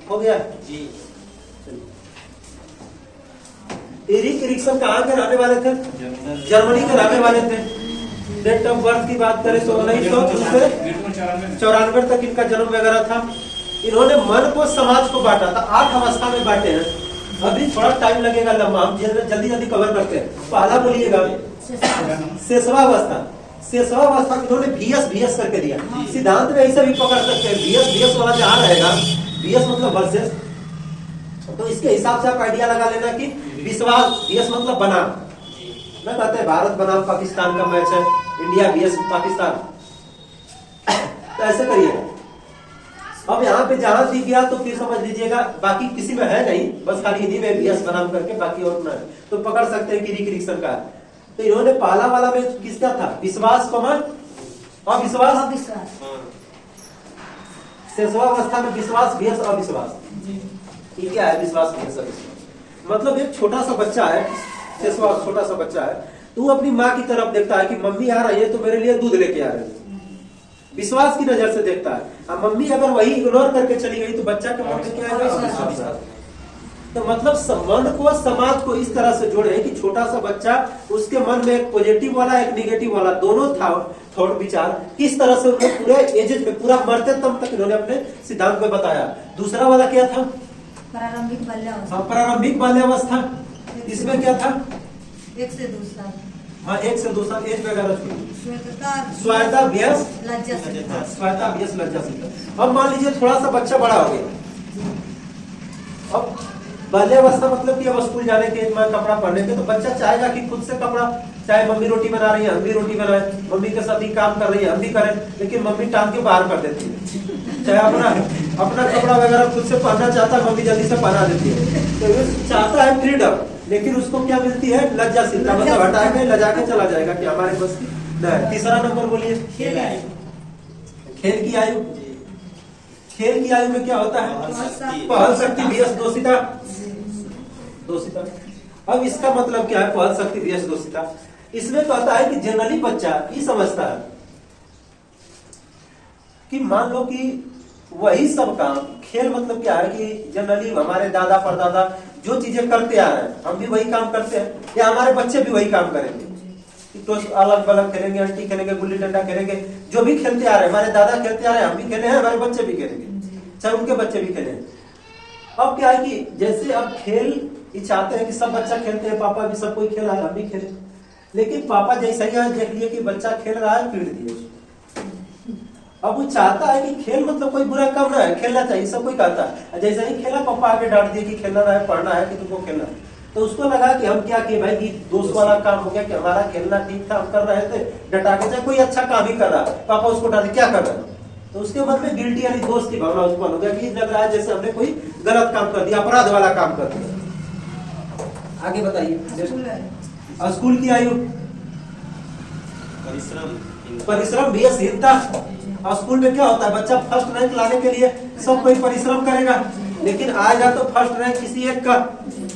B: हो गया जी। इरिक इरिक्सन कहाँ के रहने वाले थे? जर्मनी के रहने वाले थे। डेट ऑफ बर्थ की बात करें तो 1994 तक इनका जन्म वगैरह था। इन्होंने मन को, समाज को बांटा था। 8 अवस्था में बांटे हैं। अभी थोड़ा टाइम लगेगा लंबा, हम जल्दी जल्दी कवर करते हैं। पहला बोलिएगा शेषवावस्था। शेषवावस्था इन्होंने VS करके दिया। सिद्धांत में ऐसे भी पकड़ सकते हैं, VS वाला जहाँ रहेगा, VS मतलब वर्सेस, तो इसके हिसाब से आप आइडिया लगा लेना कि विश्वास, VS मतलब बनाम ना, कहते हैं भारत बनाम पाकिस्तान का मैच है, इंडिया VS पाकिस्तान, तो ऐसे करिएगा। अब यहाँ पे जहां दिख गया तो फिर समझ लीजिएगा, बाकी किसी में है नहीं, बस खाली इन्हीं में VS बनाम करके, बाकी और ना है, तो पकड़ सकते हैं कि इरिक इरिक्सन का। तो इन्होंने पहला वाला में किसका था? विश्वास कमान अविश्वास। शेषवावस्था में विश्वास VS अविश्वास। ये क्या है विश्वास VS अविश्वास? मतलब एक छोटा सा बच्चा है, शेषवास छोटा सा बच्चा है, तो वो अपनी माँ की तरफ देखता है कि मम्मी आ रही है तो मेरे लिए दूध लेके आ रही है, विश्वास की नजर से देखता है। अब मम्मी अगर वही इग्नोर करके चली गई तो बच्चा के मन में क्या आएगा? अविश्वास। तो मतलब मन को, समाज को इस तरह से जोड़े कि छोटा सा बच्चा, उसके मन में एक पॉजिटिव वाला एक निगेटिव वाला दोनों थॉट विचार किस तरह से उन्होंने पूरे एजेज में, पूरा मरते दम तक इन्होंने अपने सिद्धांत में बताया। दूसरा वाला क्या था?
C: प्रारंभिक बाल्यावस्था।
B: प्रारंभिक बाल्यावस्था। इसमें क्या था?
C: 1 से 2 साल।
B: हाँ, 1 से 2 साल एज वगैरह
C: स्वायत्ता
B: व्यस
C: लज्जा से।
B: स्वायत्ता व्यस लज्जा से। अब मान लीजिए थोड़ा सा बच्चा बड़ा हो गया, अब बाल्यावस्था मतलब कि अब स्कूल जाने के, कपड़ा पहनने के, तो बच्चा चाहेगा कि खुद से कपड़ा, चाहे मम्मी रोटी बना रही है हम भी रोटी बनाए, मम्मी के साथ ही काम कर रही है हम भी करें, लेकिन मम्मी टांग के बाहर कर देती है। चाहे अपना कपड़ा वगैरह खुद से पहनना चाहता है, मम्मी जल्दी से पहना देती है। तो वो चाहता है फ्रीडम, लेकिन उसको क्या मिलती है? लज्जाशीलता, मतलब हटा के लजा के चला जाएगा कि हमारे बस की नहीं। तीसरा नंबर बोलिए, खेल की आयु। खेल की आयु में क्या होता है? पहल शक्ति VS दोषिता। अब इसका मतलब क्या है? पहल शक्ति VS दोषिता। इसमें कहता है कि जनरली बच्चा ये समझता है कि मान लो कि वही सब काम, खेल मतलब क्या है कि जनरली हमारे दादा परदादा जो चीजें करते आ रहे हैं हम भी वही काम करते हैं, या हमारे बच्चे भी वही काम करेंगे, तो अलग अलग खेलेंगे, अंटी खेलेंगे, गुल्ली डंडा खेलेंगे, जो भी खेलते आ रहे हैं, हमारे दादा खेलते आ रहे हैं हम भी खेले हैं, हमारे बच्चे भी खेलेंगे, चाहे उनके बच्चे भी खेले। अब क्या है कि जैसे अब खेल चाहते हैं कि सब बच्चा खेलते हैं, पापा भी सब कोई खेल रहा है हम भी खेले, लेकिन पापा जैसा ही देख लिए कि बच्चा खेल रहा है पीट दिए। अब वो चाहता है कि खेल मतलब कोई बुरा काम ना है, खेलना चाहिए, सब कोई कहता है। जैसा ही खेला पापा आके डांट दिए कि खेलना है, पढ़ना है, कि तुमको खेलना है, तो उसको लगा कि हम क्या किए भाई, कि दोस्त वाला काम हो गया कि हमारा खेलना ठीक था, हम कर रहे थे, डटा के, चाहे कोई अच्छा काम ही कर रहा है, पापा उसको डांटे क्या कर रहा है, तो उसके मन में गिल्टी यानी दोस्त की भावना उत्पन्न हो गया कि लग रहा है जैसे हमने कोई गलत काम कर दिया, अपराध वाला काम कर दिया। आगे बताइए। स्कूल की आयु, परिश्रम VS हीनता। स्कूल में क्या होता है, बच्चा फर्स्ट रैंक लाने के लिए सब कोई परिश्रम करेगा, लेकिन आएगा तो फर्स्ट रैंक किसी एक का,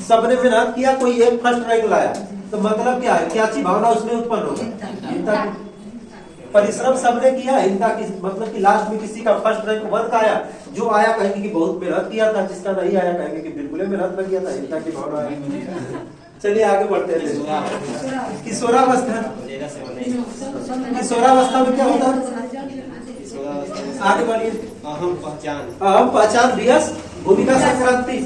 B: सबने मेहनत किया, कोई एक फर्स्ट रैंक लाया, तो मतलब क्या है, क्या ची भावना उसमें उत्पन्न होगी? हिंसा। परिश्रम सबने किया, हिंसा की मतलब कि लास्ट में किसी का फर्स्ट रैंक 1 का आया, जो आया कहेंगे कि बहुत मेहनत किया था, जिसका नहीं आया कहेंगे कि बिल्कुल मेहनत न किया था, हिंसा की भावना है। चलिए आगे बढ़ते हैं। किशोरावस्था, किशोरावस्था में क्या होता है? आगे बढ़िए।
D: अहम पहचान,
B: अहम पहचान विहस भूमिका संक्रांति।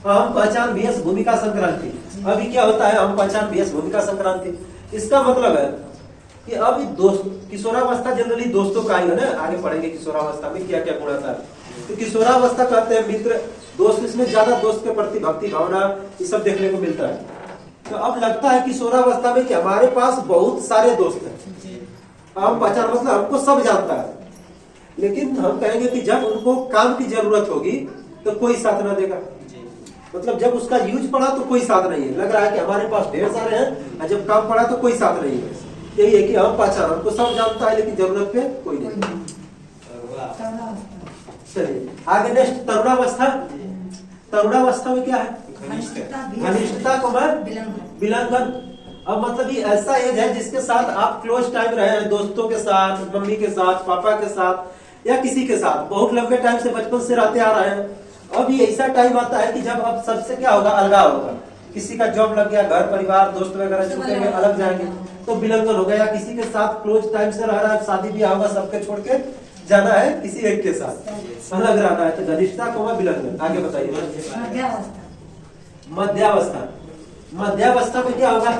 B: अहम पहचान विहस भूमिका संक्रांति। अभी क्या होता है अहम पहचान विहस भूमिका संक्रांति? इसका मतलब है कि अब दोस्त, किशोरावस्था जनरली दोस्तों का ही है ना, आगे पढ़ेंगे किशोरावस्था में क्या क्या गुण आता है। तो किशोरावस्था कहते हैं मित्र दोस्त, इसमें ज्यादा दोस्त के प्रति भक्ति भावना ये सब देखने को मिलता है। तो अब लगता है किशोरावस्था में कि हमारे पास बहुत सारे दोस्त हैं। अहम पहचान मतलब हमको सब जानता है, लेकिन हम कहेंगे कि जब उनको काम की जरूरत होगी तो कोई साथ ना देगा। मतलब जब उसका यूज पड़ा तो कोई साथ नहीं है, लग रहा है कि हमारे पास ढेर सारे हैं, और जब काम पड़ा तो कोई साथ नहीं है। यही है कि हम पहचान, हमको सब जानता है लेकिन जरूरत पे कोई नहीं। चलिए आगे नेक्स्ट तरुणावस्था। तरुणावस्था में क्या है? घनिष्ठता को विलंघन। अब मतलब ये ऐसा एज है जिसके साथ आप क्लोज टाइम रहे हैं, दोस्तों के साथ, मम्मी के साथ, पापा के साथ या किसी के साथ बहुत लंबे टाइम से बचपन से रहते आ रहे हैं। अब ये ऐसा टाइम आता है कि जब अब सबसे क्या होगा, अलगाव होगा। किसी का जॉब लग गया, घर परिवार दोस्त वगैरह छूटेंगे, अलग जाएंगे तो विलंघन हो गया। या किसी के साथ क्लोज टाइम से रह रहा है, शादी ब्याह होगा, सबके छोड़ के जाना है, किसी एक के साथ अलग रहना है, तो घनिष्ठता को विलंघन। आगे बताइए। मध्यावस्था। मध्यावस्था में क्या होगा?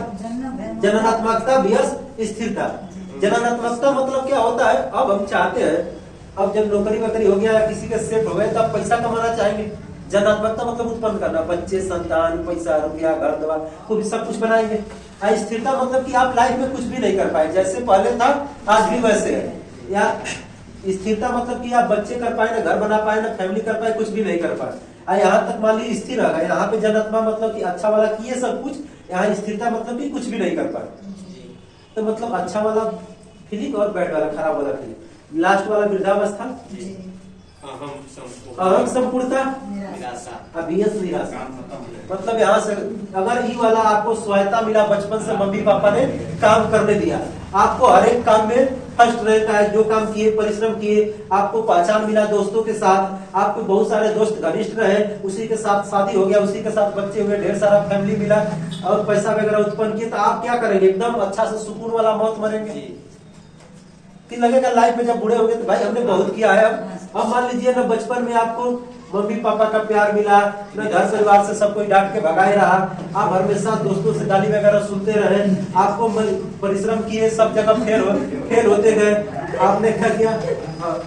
B: जननात्मकता विहस स्थिरता। जननात्मकता मतलब क्या होता है? अब हम चाहते हैं, अब जब नौकरी वोकरी हो गया या किसी के सेट हो गए तब पैसा कमाना चाहेंगे। जननात्मकता मतलब उत्पन्न करना, बच्चे, संतान, पैसा, रुपया, घर द्वार, खूब सब कुछ बनाएंगे। स्थिरता मतलब कि आप लाइफ में कुछ भी नहीं कर पाए, जैसे पहले था आज भी वैसे है। या स्थिरता मतलब कि आप बच्चे कर पाए ना, घर बना पाए ना, फैमिली कर पाए, कुछ भी नहीं कर पाए। यहाँ तक मान ली स्थिर रहा, यहाँ पे जनात्मा मतलब कि अच्छा वाला किए सब कुछ, यहाँ स्थिरता मतलब कि कुछ भी नहीं कर पाए। तो मतलब अच्छा वाला फीलिंग और बैड वाला खराब वाला फीलिंग। लास्ट वाला वृद्धावस्था, अहम संपूर्णता, अभियस निराशा। मतलब यहाँ से अगर ये वाला आपको सहायता मिला, बचपन से मम्मी पापा ने काम करने दिया, आपको हर एक काम में फर्स्ट रैंक आया, जो काम किए, परिश्रम किए, आपको पहचान मिला दोस्तों के साथ, आपको बहुत सारे दोस्त घनिष्ठ रहे, उसी के साथ शादी हो गया, उसी के साथ बच्चे हुए, ढेर सारा फैमिली मिला और पैसा वगैरह उत्पन्न किया, तो आप क्या करेंगे? एकदम अच्छा से सुकून वाला मौत मरेंगे कि लगेगा लाइफ में जब बूढ़े होंगे तो भाई हमने बहुत किया है। अब मान लीजिए ना बचपन में आपको मम्मी पापा का प्यार मिला, न घर परिवार से सब कोई डांट के भगाए रहा, आप हमेशा दोस्तों से गाली वगैरह सुनते रहे, आपको परिश्रम किए, सब जगह फेल होते गए, आपने क्या किया?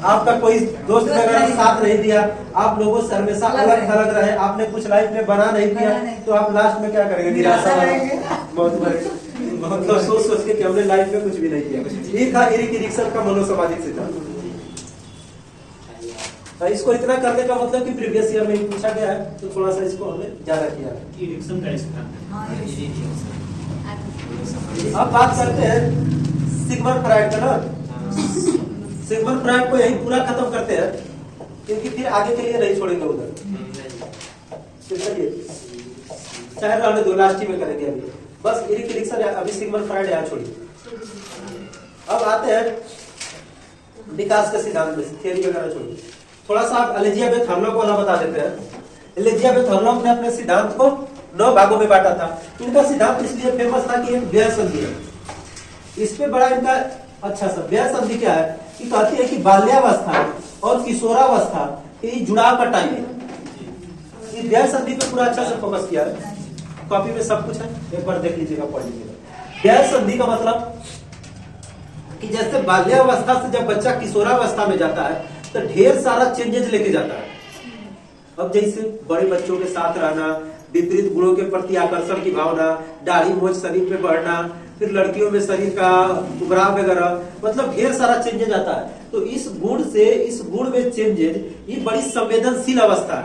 B: आपका कोई दोस्त वगैरह साथ नहीं दिया, आप लोगों से हमेशा अलग थलग रहे, आपने कुछ लाइफ में बना नहीं किया, तो आप लास्ट में क्या करेंगे? निराशा बहुत मरेंगे। मतलब सोच के कि हमने लाइफ में कुछ भी नहीं किया। ये था एरिक एरिक्सन का मनोसामाजिक सिद्धांत। इसको इतना करने का मतलब कि प्रीवियस ईयर में पूछा गया है, तो थोड़ा सा इसको हमने ज्यादा किया है। अब बात करते हैं सिगमंड फ्रायड का ना। सिगमंड फ्रायड को यही पूरा खत्म करते हैं, क्योंकि फिर आगे के लिए नहीं छोड़ेंगे उधर। चलिए चाहे रहने दो, लास्ट ही में करेंगे अभी। बस एरिक एरिक्सन, अभी सिगमंड फ्रायड यहाँ छोड़िए। अब आते हैं विकास के सिद्धांत में, थियरी वगैरह छोड़िए। थोड़ा सा आप एलिजाबेथ हर्लॉक वाला बता देते हैं। एलिजाबेथ हर्लॉक ने अपने सिद्धांत को 9 भागों में बांटा था। इनका सिद्धांत इसलिए फेमस था कि एक व्यय संधि है, इस पे बड़ा इनका अच्छा सा। व्यय संधि क्या है कि कहती है कि बाल्यावस्था और किशोरावस्था ये जुड़ाव का टाइम है। व्यय संधि पे पूरा अच्छा से फोकस किया है, कॉपी में सब कुछ है, एक बार देख लीजिएगा, पढ़ लीजिएगा। व्यय संधि का मतलब कि जैसे बाल्यावस्था से जब बच्चा किशोरावस्था में जाता है तो ढेर सारा चेंजेस लेके जाता है। अब जैसे बड़े बच्चों के साथ रहना, विपरीत गुणों के प्रति आकर्षण की भावना, दाढ़ी मोछ शरीर पे बढ़ना, फिर लड़कियों में शरीर का उभराव वगैरह, मतलब ढेर सारा चेंजेस आता है। तो इस गुण में चेंजेस ये बड़ी संवेदनशील अवस्था है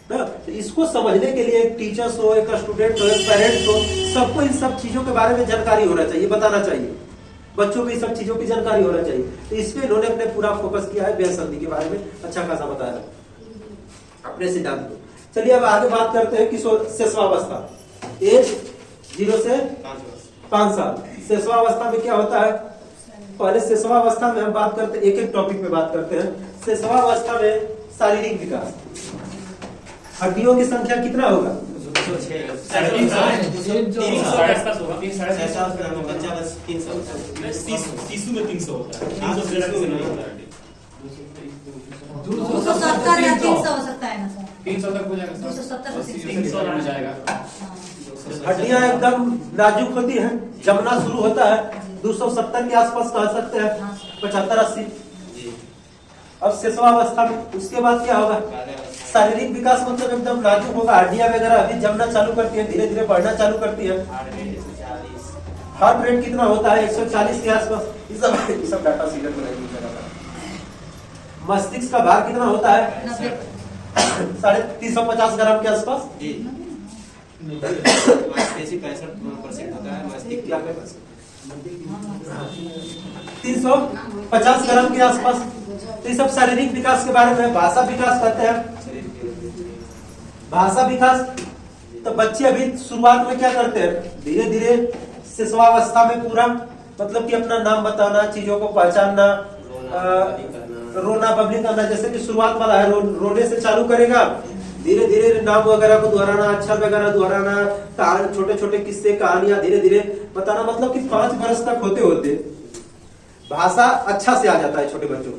B: ना। तो इसको समझने के लिए एक टीचर्स हो, एक स्टूडेंट हो, एक पेरेंट्स हो, सबको इन सब चीजों के बारे में जानकारी होना चाहिए, बताना चाहिए, बच्चों को इन सब चीजों की जानकारी होना चाहिए। तो इस पे इन्होंने अपने पूरा फोकस किया है, व्यय संधि के बारे में अच्छा खासा बताया अपने सिद्धांत को। चलिए अब आगे बात करते हैं किशोर शेषवावस्था, एज 0 से 5 साल। शेषवावस्था में क्या होता है? पहले शेषवावस्था में हम बात करते हैं, एक एक टॉपिक पे बात करते हैं। शेषवावस्था में शारीरिक विकास, हड्डियों की संख्या कितना होगा?
E: 300 होगा 350
D: बच्चा बस 300
E: शिशु में 300 होता है 300 से ज्यादा नहीं होता है
C: 270 या 300 हो सकता है ना सर
E: 300 तक हो जाएगा
C: 270 से
E: 300 हो जाएगा।
B: हड्डियां एकदम नाजुक होती हैं, जमना शुरू होता है 270 के आसपास कह सकते हैं, 75-80। अब शेषवावस्था में उसके बाद क्या होगा? शारीरिक विकास मतलब एकदम नाजुक होगा, हड्डियां वगैरह अभी जमना चालू करती है, धीरे धीरे बढ़ना चालू करती है। हार्ट रेट कितना होता है? 140 के आसपास। ये सब डाटा सीरियल में नहीं लगा। मस्तिष्क का भार कितना होता है? 350 ग्राम के आसपास।
D: मांसपेशी 65% होता है, मस्तिष्क
B: 350 ग्राम के आसपास। तो ये सब शारीरिक विकास के बारे में। भाषा विकास कहते हैं। भाषा विकास तो बच्चे अभी शुरुआत में क्या करते हैं? धीरे धीरे शिशुवावस्था में पूरा मतलब कि अपना नाम बताना, चीजों को पहचानना, रोना बबली करना। जैसे कि शुरुआत वाला है, रोने से चालू करेगा, धीरे धीरे नाम वगैरह को दोहराना, अक्षर वगैरह दोहराना, छोटे छोटे किस्से कहानियां धीरे धीरे बताना। मतलब कि 5 वर्ष तक होते होते भाषा अच्छा से आ जाता है छोटे बच्चों को।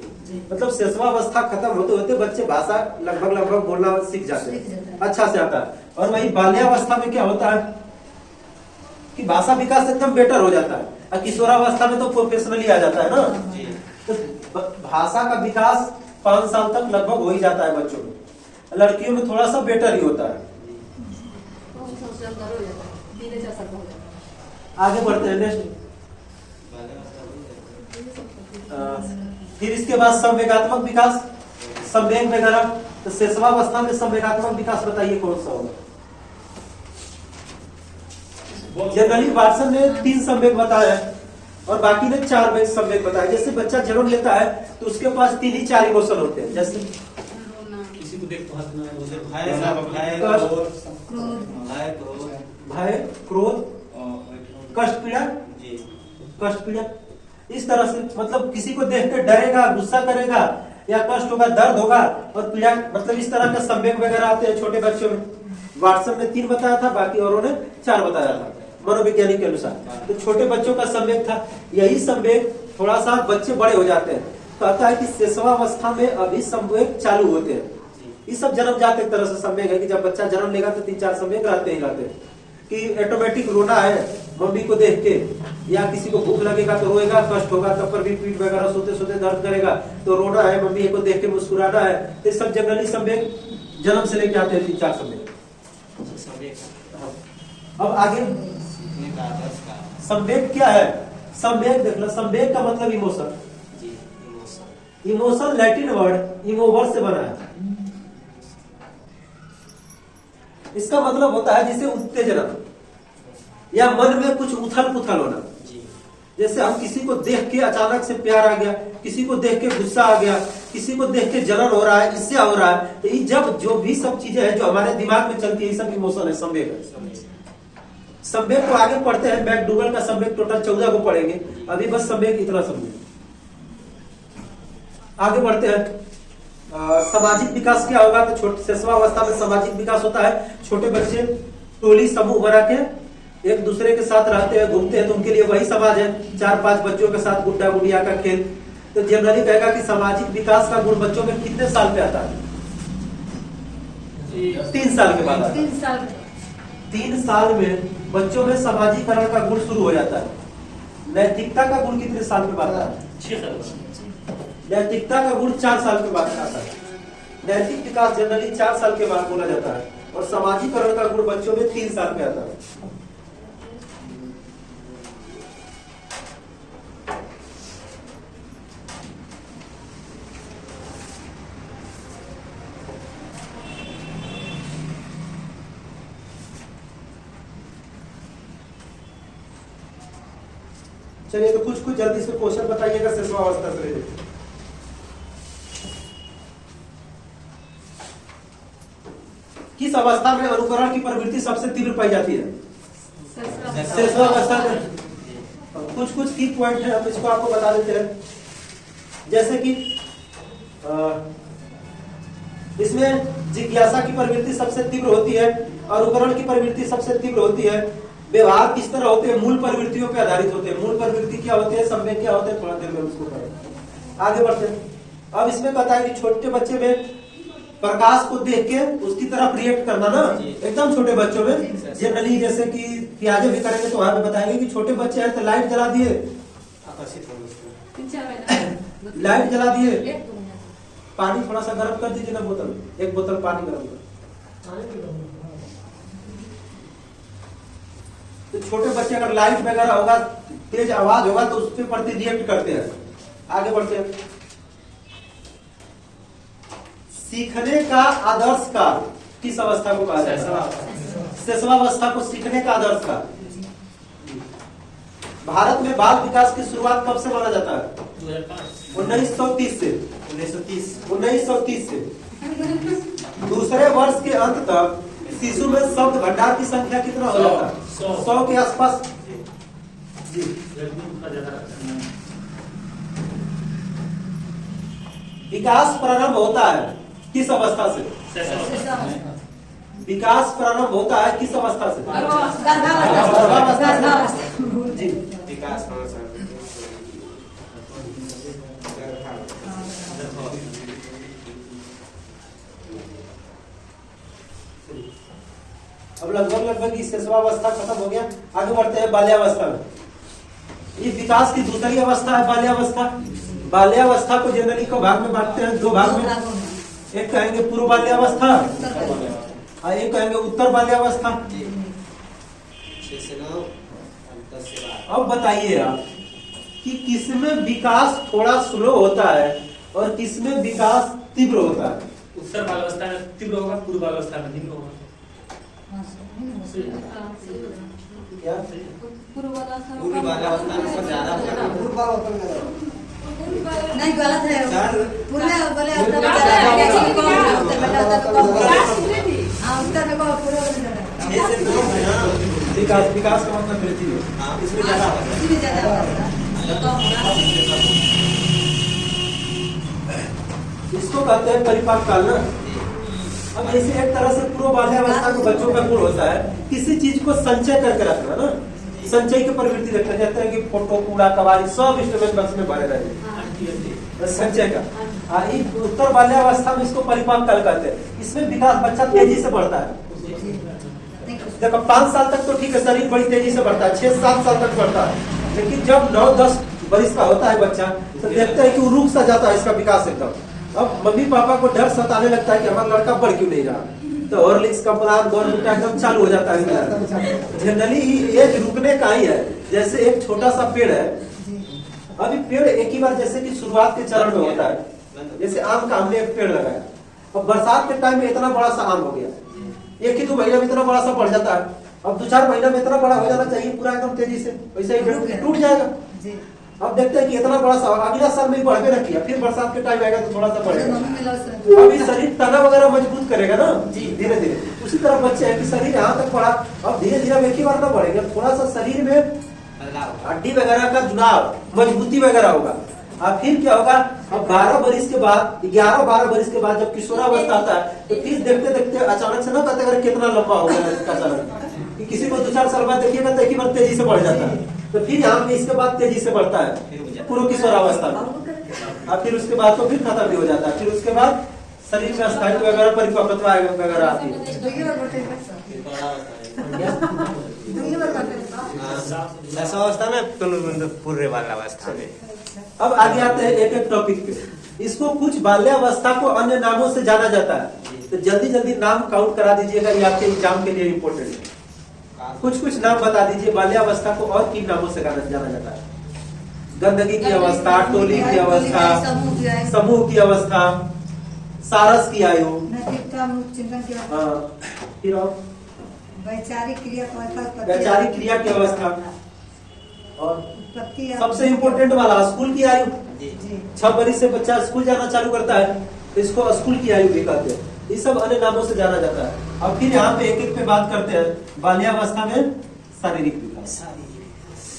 B: मतलब शिशुवावस्था खत्म होते होते बच्चे भाषा लगभग बोलना सीख जाते हैं, अच्छा से आता है। और वही बाल्यावस्था में क्या होता है कि भाषा विकास एकदम बेटर हो जाता है, और किशोरावस्था में तो प्रोफेशनली आ जाता है ना। तो भाषा का विकास 5 साल तक लगभग हो ही जाता है बच्चों में। लड़कियों में थोड़ा सा बेटर ही होता है। आगे बढ़ते हैं नेक्स्ट। फिर इसके बाद संवेगात्मक विकास, संवेग वगैरह। तो शिशुवावस्था में संवेगात्मक विकास बताइए कौन सा होगा? जनरली वाटसन ने 3 संवेग बताया है और बाकी ने 4 संवेग बताया। जैसे बच्चा जन्म लेता है तो उसके पास 3 ही 4 इमोशन होते हैं। जैसे
E: किसी को देख तो हंसना,
B: भय, क्रोध, कष्ट पीड़ा। इस तरह से मतलब किसी को देख कर डरेगा, गुस्सा करेगा या कष्ट होगा, दर्द होगा और पीड़ा। मतलब इस तरह के संवेग वगैरह आते हैं छोटे बच्चों में। वाटसन ने 3 बताया था, बाकी औरों ने 4 बताया था मनोवैज्ञानिक के अनुसार। तो छोटे बच्चों का संवेग था। यही संवेग थोड़ा सा बच्चे बड़े हो जाते हैं, कहता है कि शिशुवावस्था में अभी संवेग चालू होते हैं। ये सब जन्मजात एक तरह से संवेग है कि जब बच्चा जन्म लेगा तो 3-4 संवेग रहते ही रहते हैं। कि ऑटोमेटिक रोना है मम्मी को देख के, या किसी को भूख लगेगा तो रोएगा, कष्ट होगा तब पर भी पीठ वगैरह सोते सोते दर्द करेगा तो रोना है, मम्मी को देख के मुस्कुराना है। तो सब जनरली संवेग जन्म से लेके आते हैं 3-4 संवेग। अब आगे संवेग क्या है? संवेग देख लो। संवेग का मतलब इमोशन। इमोशन लैटिन वर्ड इमोवर से बना है। इसका मतलब होता है जैसे उत्तेजना या मन में कुछ उथल पुथल होना। जैसे हम किसी को देख के अचानक से प्यार आ गया, किसी को देख के गुस्सा आ गया, किसी को देख के जलन हो रहा है, इससे हो रहा है। तो ये जब जो भी सब चीजें हैं जो हमारे दिमाग में चलती है, ये सब इमोशन है, संवेग है। संवेग को आगे पढ़ते हैं। मैकडूगल का संवेग टोटल 14 को पढ़ेंगे, अभी बस संवेग इतना समझे। आगे बढ़ते हैं। सामाजिक विकास क्या होगा? तो शिशुवावस्था में सामाजिक विकास होता है। छोटे बच्चे टोली समूह बना के एक दूसरे के साथ रहते हैं, घूमते हैं, तो उनके लिए वही समाज है। 4-5 बच्चों के साथ गुड्डा गुड़िया का खेल। तो जनरली कहेगा कि सामाजिक विकास का गुण बच्चों में कितने साल पे आता है? 3 साल के बाद आता है। 3 साल में बच्चों में सामाजिकरण का गुण शुरू हो जाता है। नैतिकता का गुण कितने साल के बाद आता है?
E: 6 साल।
B: नैतिकता का गुण 4 साल के बाद आता है। नैतिक विकास जनरली 4 साल के बाद बोला जाता है और सामाजिकरण का गुण बच्चों में 3 साल पे आता है। चलिए तो कुछ जल्दी से क्वेश्चन बताइएगा शिशुवावस्था से रिलेटेड। किस अवस्था में अनुकरण की प्रवृत्ति सबसे तीव्र पाई जाती है? शिशुवावस्था में। कुछ की पॉइंट है, हम इसको आपको बता देते हैं। जैसे कि इसमें जिज्ञासा की प्रवृत्ति सबसे तीव्र होती है, अनुकरण की प्रवृत्ति सबसे तीव्र होती है, व्यवहार किस तरह होते हैं, मूल प्रवृत्तियों पे आधारित होते हैं। मूल प्रवृत्ति क्या होते हैं, समय क्या होते हैं, थोड़ा देर में उसको करें। आगे बढ़ते हैं। अब इसमें कहता है कि छोटे बच्चे में प्रकाश को देख के उसकी तरफ रिएक्ट करना ना, एकदम छोटे बच्चों में जनरली, जैसे कि आगे भी करेंगे तो वहां पे बताएंगे कि छोटे बच्चे हैं तो लाइट जला दिए,
D: आकर्षित होंगे उसको।
C: 3-4 महीना
B: लाइट जला दिए,
C: 1-2 महीना
B: पानी थोड़ा सा गर्म कर दीजिए ना, बोतल, एक बोतल पानी गर्म कर। तो छोटे बच्चे अगर लाइट वगैरह होगा, तेज आवाज होगा तो उसके प्रति रिएक्ट करते हैं। आगे बढ़ते हैं। सीखने का आदर्श काल किस अवस्था को कहा जाता है? शैशवावस्था को सीखने का आदर्श काल। भारत में बाल विकास की शुरुआत कब से माना जाता है? 1930 से। 1930 से दूसरे वर्ष के अंत तक शिशु में शब्द भंडार की संख्या कितना हो जाता है? 100 के आसपास। जी, विकास प्रारंभ होता है किस अवस्था से? विकास प्रारंभ होता है किस अवस्था से?
C: गर्भावस्था
B: जी,
D: विकास
B: अब लगभग इस शैशवावस्था खत्म हो गया। आगे बढ़ते हैं बाल्यावस्था में। ये विकास की दूसरी अवस्था है बाल्यावस्था। बाल्यावस्था को जनरली को भाग में बांटते हैं, 2 भाग में। एक कहेंगे पूर्व बाल्यावस्था और एक कहेंगे उत्तर बाल्यावस्था। अब बताइए आप कि किसमें विकास थोड़ा स्लो होता है और किसमें विकास तीव्र होता है?
E: उत्तर बाल्यावस्था में तीव्र होगा, पूर्व बाल्यावस्था में धीमे होगा।
B: क्या?
C: पूर्व बाल्यावस्था
D: में ज्यादा
C: नहीं, गलत है। पूर्व बाल्यावस्था में
D: ज्यादा
C: उत्तर में पूर्व
B: विकास का मतलब वृद्धि है, इसमें ज्यादा इसको कहते हैं परिपक्व काल ना। अब ऐसे एक तरह से पूर्व बाल्यावस्था के बच्चों का गुण होता है किसी चीज को संचय करके रखना ना, संचय की प्रवृत्ति रखना। कहते हैं कि फोटो, कूड़ा, कबाड़ी सब इंस्ट्रूमेंट बक्स में भरे रहे, संचय का। उत्तर बाल्यावस्था में इसको परिपक्व काल कहते हैं। इसमें विकास बच्चा तेजी से बढ़ता है। देखो 5 साल तक तो ठीक है, शरीर बड़ी तेजी से बढ़ता है, 6-7 साल तक बढ़ता है। लेकिन जब 9-10 वर्ष का होता है बच्चा तो देखते हैं कि वो रुक सा जाता है इसका विकास एकदम। अब मम्मी पापा को डर सताने लगता है कि हमारा लड़का बढ़ क्यों नहीं रहा, तो हॉर्लिक्स का प्लान बॉर्नविटा एकदम चालू हो जाता है। जनरली एज रुकने का ही है। जैसे एक छोटा सा पेड़ है, अभी पेड़ एक ही बार जैसे कि शुरुआत के चरण में होता है। जैसे आम का हमने एक पेड़ लगाया, अब बरसात के टाइम में इतना बड़ा सा आम हो गया, 1 ही 2 महीना में इतना बड़ा सा बढ़ जाता है। अब 2-4 महीना में इतना बड़ा हो जाना चाहिए पूरा एकदम तेजी से, वैसे ही टूट जाएगा। अब देखते हैं कि इतना बड़ा सा अगला साल में बढ़ के रखिए, फिर बरसात के टाइम आएगा तो थोड़ा सा बढ़ेगा। अभी शरीर तना वगैरह मजबूत करेगा ना जी, धीरे धीरे। उसी तरह बच्चे हैं कि शरीर यहाँ तक बढ़ा, अब धीरे धीरे एक ही बार ना बढ़ेगा, थोड़ा सा शरीर में हड्डी वगैरह का जुड़ाव, मजबूती वगैरह होगा। अब फिर क्या होगा, अब 12 वर्ष के बाद, 11-12 वर्ष के बाद जब किशोरावस्था आता है तो फिर देखते देखते अचानक से ना कहते अगर कितना लंबा हो गया इसका चलन, कि किसी को 2-4 साल बाद देखिएगा तो एक ही बार तेजी से बढ़ जाता है। तो फिर यहाँ पे इसके बाद तेजी से बढ़ता है पूर्व किशोरावस्था में, और फिर उसके बाद तो फिर खत्म भी हो जाता है। फिर उसके बाद शरीर में स्थायित्व वगैरह, परिपक्वता वगैरह आती है।
D: अवस्था में पूर्व बाल्यावस्था में।
B: अब आगे आते हैं एक एक टॉपिक पे। इसको कुछ बाल्यावस्था को अन्य नामों से जाना जाता है, तो जल्दी जल्दी नाम काउंट करा दीजिएगा, ये आपके एग्जाम के लिए इम्पोर्टेंट है। कुछ नाम बता दीजिए बाल्यावस्था को और किन नामों से जाना जाता है? गंदगी की अवस्था, टोली की अवस्था, समूह की अवस्था, सारस की आयु, फिर और
C: वैचारिक
B: क्रिया की अवस्था, और सबसे इम्पोर्टेंट वाला स्कूल की आयु। 6 वर्ष से बच्चा स्कूल जाना चालू करता है तो इसको स्कूल की आयु भी कहते हैं। ये सब अन्य नामों से जाना जाता है। अब फिर यहाँ पे एक एक पे बात करते हैं। बाल्यावस्था में शारीरिक विकास।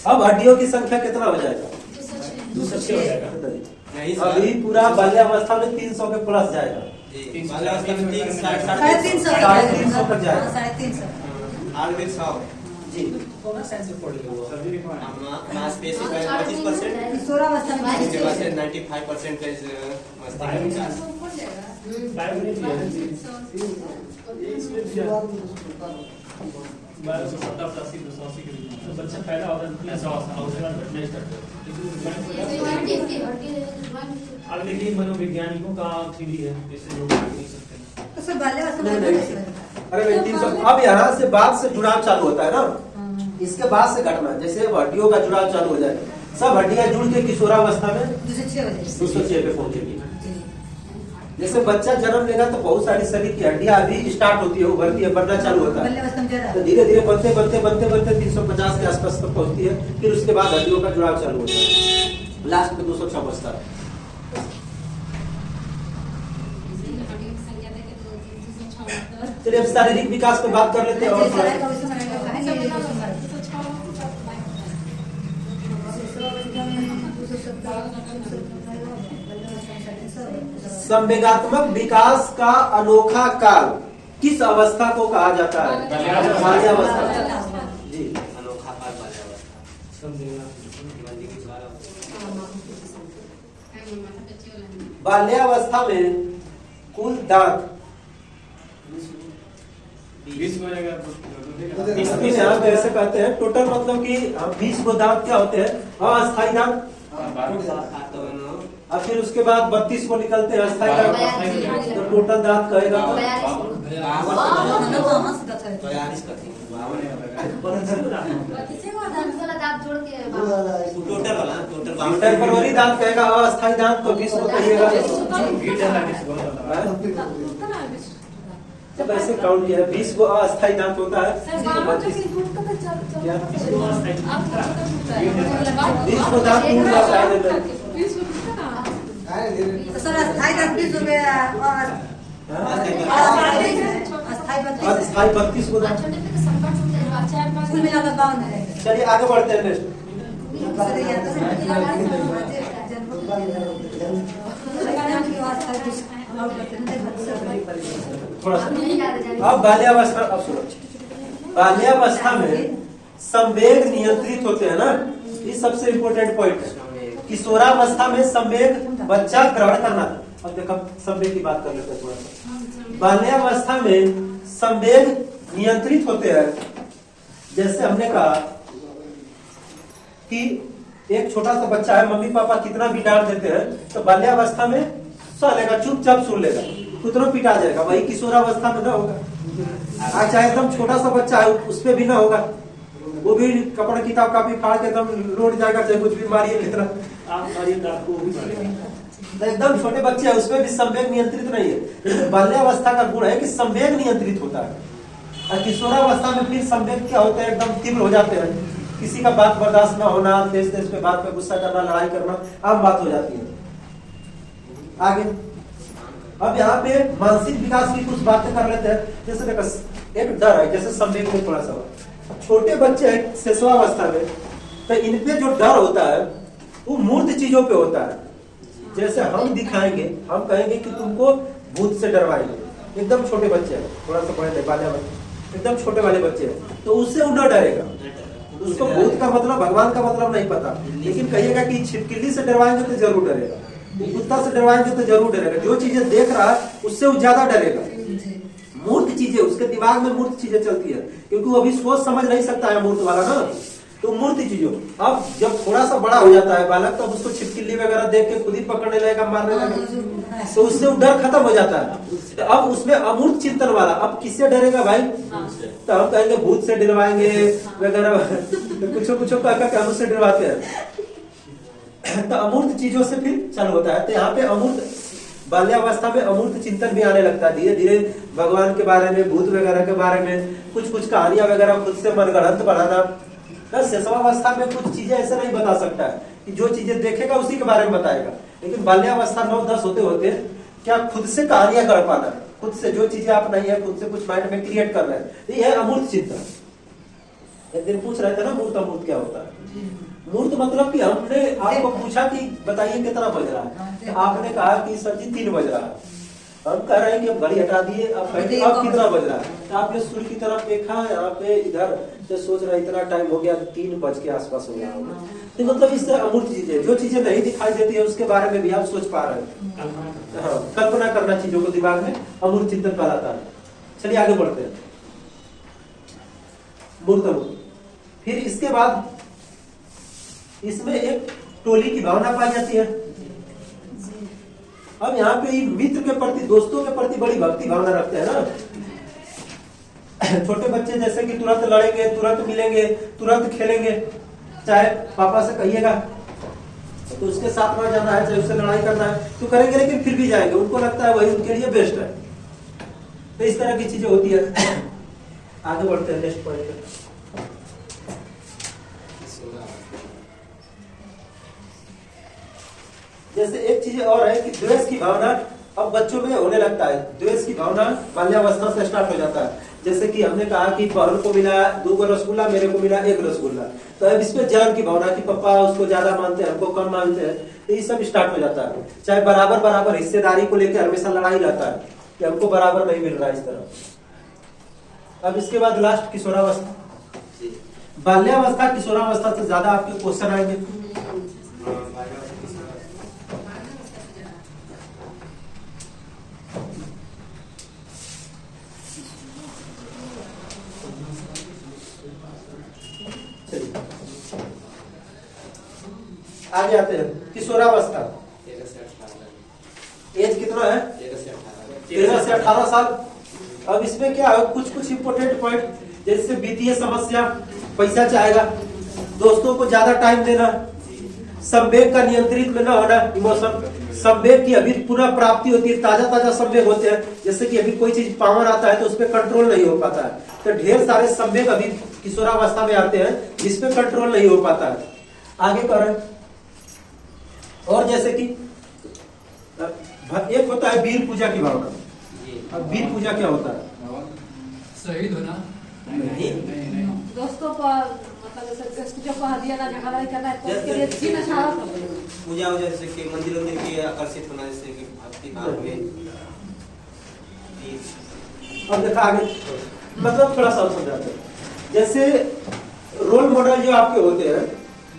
B: अब हड्डियों की संख्या कितना हो जाएगा?
E: 206 हो जाएगा।
B: अभी पूरा बाल्यावस्था में 300 के प्लस जाएगा,
C: 350
B: 350 तक जाएगा।
C: 350
B: जी
D: मांसपेशी का 25%,
C: किशोरावस्था में
D: उसके बाद से 95% का मस्तिष्क विकास।
E: बच्चा पैदा होता है ऐसा अवस्था उसके बाद नहीं करते। अब देखिए मनोवैज्ञानिकों का थ्योरी है, इससे लोग आगे नहीं सकते।
C: तो सब बाल्यावस्था
B: नहीं,
C: में
B: नहीं। अरे भाई 300 अब यहाँ से बाद से जुड़ाव चालू होता है ना, इसके बाद से घटना जैसे हड्डियों का जुड़ाव चालू हो जाए, सब हड्डियां जुड़ के किशोरावस्था में 206 पे पहुंचेगी। जैसे बच्चा जन्म लेगा तो बहुत सारी शरीर की हड्डियां अभी स्टार्ट होती है, उभरती है, बढ़ना चालू होता है, तो धीरे धीरे बनते बनते बनते बनते 350 के आसपास तक पहुंचती है, फिर उसके बाद हड्डियों का जुड़ाव चालू होता है, लास्ट में 206 बचता है। चलिए अब शारीरिक विकास पे बात कर लेते हैं और थोड़ा संवेगात्मक विकास का अनोखा काल किस अवस्था को कहा जाता है? बाल्यावस्था। जी,
D: अनोखा काल बाल्यावस्था।
B: बाल्यावस्था में कुल दांत
E: 20 को
B: इसमें यहाँ पे ऐसे कहते हैं टोटल, मतलब कि 20 गो दांत क्या होते हैं? अस्थायी दांत, और फिर उसके बाद 32 को निकलते हैं अस्थायी दांत, तो टोटल दांत कहेगा तो
D: 42 का थी।
B: टेम्पररी दांत कहेगा, अस्थायी दांत तो 20 को कहिएगा। जब ऐसे काउंट किया है 20 को अस्थायी दांत होता है, 20 को दांत टूट जाता है। अस्थायी 32 को दांत। चलिए आगे बढ़ते हैं नेक्स्ट। अब बाल्यावस्था, अब सुनो, बाल्यावस्था में संवेग नियंत्रित होते हैं ना, ये सबसे इम्पोर्टेंट पॉइंट है। किशोरावस्था में संवेग बच्चा ग्रहण करना। अब देखो संवेग की बात कर लेते हैं थोड़ा सा। बाल्यावस्था में संवेग नियंत्रित होते हैं, जैसे हमने कहा कि एक छोटा सा बच्चा है, मम्मी पापा कितना भी डांट देते हैं तो बाल्यावस्था में सह लेगा, चुपचाप सुन लेगा, कितना पिटा जाएगा, वही किशोरावस्था में ना होगा। आज चाहे एकदम छोटा सा बच्चा है उस पे भी ना होगा, वो भी कपड़ा किताब कापी फाड़ के एकदम लौट जाएगा, चाहे कुछ भी मारिए कितना आप मारिए आपको वो भी मारेगा। एकदम छोटे बच्चे हैं उसमें भी संवेग नियंत्रित नहीं है। बाल्यावस्था का गुण है कि संवेग नियंत्रित होता है, और किशोरावस्था में फिर संवेग क्या होता है, एकदम तीव्र हो जाते हैं, किसी का बात बर्दाश्त ना होना, तेज तेज पे बात पे गुस्सा करना, लड़ाई करना आम बात हो जाती है। आगे अब यहाँ पे मानसिक विकास की कुछ बातें कर लेते हैं। जैसे देखो एक डर है, जैसे संवेग में थोड़ा सा छोटे बच्चे हैं शिशुआवस्था में, तो इनपे जो डर होता है वो मूर्त चीजों पे होता है। जैसे हम दिखाएंगे, हम कहेंगे कि तुमको भूत से डरवाएंगे, एकदम छोटे बच्चे हैं, थोड़ा सा बड़े वाले बच्चे, एकदम छोटे वाले बच्चे हैं, तो उससे वो न डरेगा। उसको भूत का मतलब, भगवान का मतलब नहीं पता, लेकिन कहिएगा कि छिपकली से डरवाएंगे तो जरूर डरेगा, कुत्ता से डरवाएंगे तो जरूर डरेगा। जो चीजें देख रहा है उससे वो ज्यादा डरेगा। मूर्त चीजें, उसके दिमाग में मूर्त चीजें चलती है, क्योंकि वो अभी सोच समझ नहीं सकता है मूर्त वाला ना, तो मूर्त चीजों। अब जब थोड़ा सा बड़ा हो जाता है बालक, तब उसको छिपकली वगैरह देख के खुद ही पकड़ने लगेगा, मारने लगेगा, तो उससे वो डर खत्म हो जाता है। अब उसमें अमूर्त चिंतन वाला, अब किससे डरेगा भाई? तो हम कहेंगे भूत से डरवाएंगे वगैरह, कुछ कुछ हम उससे डरवाते हैं, तो अमूर्त चीजों से फिर चालू होता है। तो यहाँ पे अमूर्त, बाल्यावस्था में अमूर्त चिंतन भी आने लगता है, धीरे धीरे भगवान के बारे में, भूत वगैरह के बारे में, कुछ कुछ कहानियां वगैरह खुद से मनगढ़ंत बनाना। शिशुआवस्था में कुछ चीजें ऐसे नहीं बता सकता है कि जो चीजें देखेगा उसी के बारे में बताएगा, लेकिन बाल्यावस्था 9-10 होते होते क्या खुद से कहानियां गढ़ पाना, खुद से जो चीजें आप नहीं है, खुद से कुछ माइंड में क्रिएट कर रहे हैं, ये है अमूर्त चिंतन। एक दिन पूछ रहे थे ना मूर्त अमूर्त क्या होता है। मूर्त मतलब कि हमने आपको पूछा कि बताइए कितना बज रहा है, तो आपने कहा कि सर जी 3 बज रहा है, हम कह रहे हैं कि अब घड़ी हटा दिए, अब बैठे, अब कितना बज रहा है? तो आपने सूर्य की तरफ देखा, यहाँ पे इधर जो सोच रहा है इतना टाइम हो गया, 3 बज के आसपास हो गया होगा। तो मतलब इससे अमूर्त चीजें, जो चीजें नहीं दिखाई देती है उसके बारे में भी आप सोच पा रहे हैं। हाँ, कल्पना करना चीजों को दिमाग में अमूर्त चिंतन कहलाता है। चलिए आगे बढ़ते हैं। मूर्त अमूर्त, फिर इसके बाद इसमें एक टोली की भावना पाई जाती है। अब यहाँ पे मित्र के प्रति, दोस्तों के प्रति बड़ी भक्ति भावना रखते हैं ना। छोटे बच्चे जैसे कि तुरंत लड़ेंगे, तुरंत मिलेंगे, तुरंत खेलेंगे, चाहे पापा से कहिएगा तो उसके साथ ना जाना है, चाहे उससे लड़ाई करना है तो करेंगे, लेकिन फिर भी जाएंगे, उनको लगता है वही उनके लिए बेस्ट है। तो इस तरह की चीजें होती है। आगे बढ़ते हैं नेक्स्ट पॉइंट पे। जैसे एक चीज और है कि द्वेष की भावना अब बच्चों में होने लगता है। द्वेष की भावना बाल्यावस्था से स्टार्ट हो जाता है। जैसे कि हमने कहा कि पहल को मिला 2 रसगुल्ला, मेरे को मिला 1 रसगुल्ला, तो अब इसमें जलन की भावना कि पापा उसको ज्यादा मानते हैं, हमको कम मानते हैं, तो ये सब स्टार्ट हो जाता है। चाहे बराबर बराबर हिस्सेदारी को लेकर हमेशा लड़ाई रहता है कि हमको बराबर नहीं मिल रहा है इस तरह। अब इसके बाद लास्ट किशोरावस्था। बाल्यावस्था किशोरावस्था से ज्यादा आपके क्वेश्चन आएंगे। आगे आते हैं किशोरावस्था। एज कितना है? 13 से 18 साल। अब इसमें क्या है, कुछ इंपोर्टेंट पॉइंट, जैसे वित्तीय समस्या, पैसा चाहेगा, दोस्तों को ज्यादा टाइम देना, संवेग का नियंत्रित में न होना, इमोशन, संवेग की अभी पुनः प्राप्ति होती है, ताजा ताजा संवेग होते हैं। जैसे कि अभी कोई चीज पावर आता है तो उस पर कंट्रोल नहीं हो पाता है, तो ढेर सारे संवेग अभी किशोरावस्था में आते हैं जिसपे कंट्रोल नहीं हो पाता है। आगे करें। और जैसे कि एक होता है वीर पूजा की भावना। अब वीर पूजा क्या होता है?
F: शहीद होना।
C: दोस्तों को मतलब जैसे जो को हदिया ना लड़ाई करना है तो उसके लिए जीना चाहो
D: पूजा हो, जैसे कि मंदिर के आकर्षित होना, जैसे कि भक्ति भाव में।
B: अब देखा आगे, मतलब थोड़ा सा समझाते हैं। जैसे रोल मॉडल जो आपके होते हैं,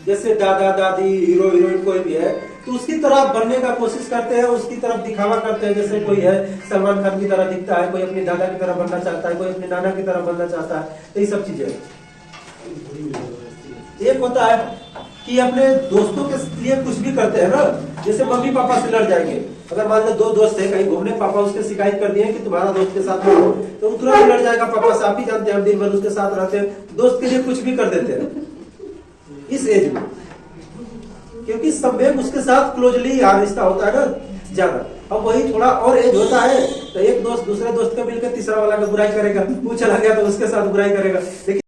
B: जैसे दादा दादी, हीरो हीरोइन कोई भी है, तो उसकी तरह बनने का कोशिश करते हैं, उसकी तरफ दिखावा करते हैं। जैसे कोई है सलमान खान की तरह दिखता है, कोई अपनी दादा की तरह बनना चाहता है, कोई अपने नाना की तरह बनना चाहता है, तो ये सब चीजें। एक होता है कि अपने दोस्तों के लिए कुछ भी करते हैं ना, जैसे मम्मी पापा से लड़ जाएंगे। अगर मान लो 2 दोस्त है कहीं घूमने, पापा उसके शिकायत कर दिए कि तुम्हारा दोस्त के साथ हो, तो वो तुरंत लड़ जाएगा पापा से। आप ही जानते हैं, हम दिन भर उसके साथ रहते हैं, दोस्त के लिए कुछ भी कर देते हैं इस एज में, क्योंकि संवेग उसके साथ क्लोजली रिश्ता होता है ना ज्यादा। अब वही थोड़ा और एज होता है तो एक दोस्त दूसरे दोस्त का मिलकर तीसरा वाला का बुराई करेगा, वो चला गया तो उसके साथ बुराई करेगा। लेकिन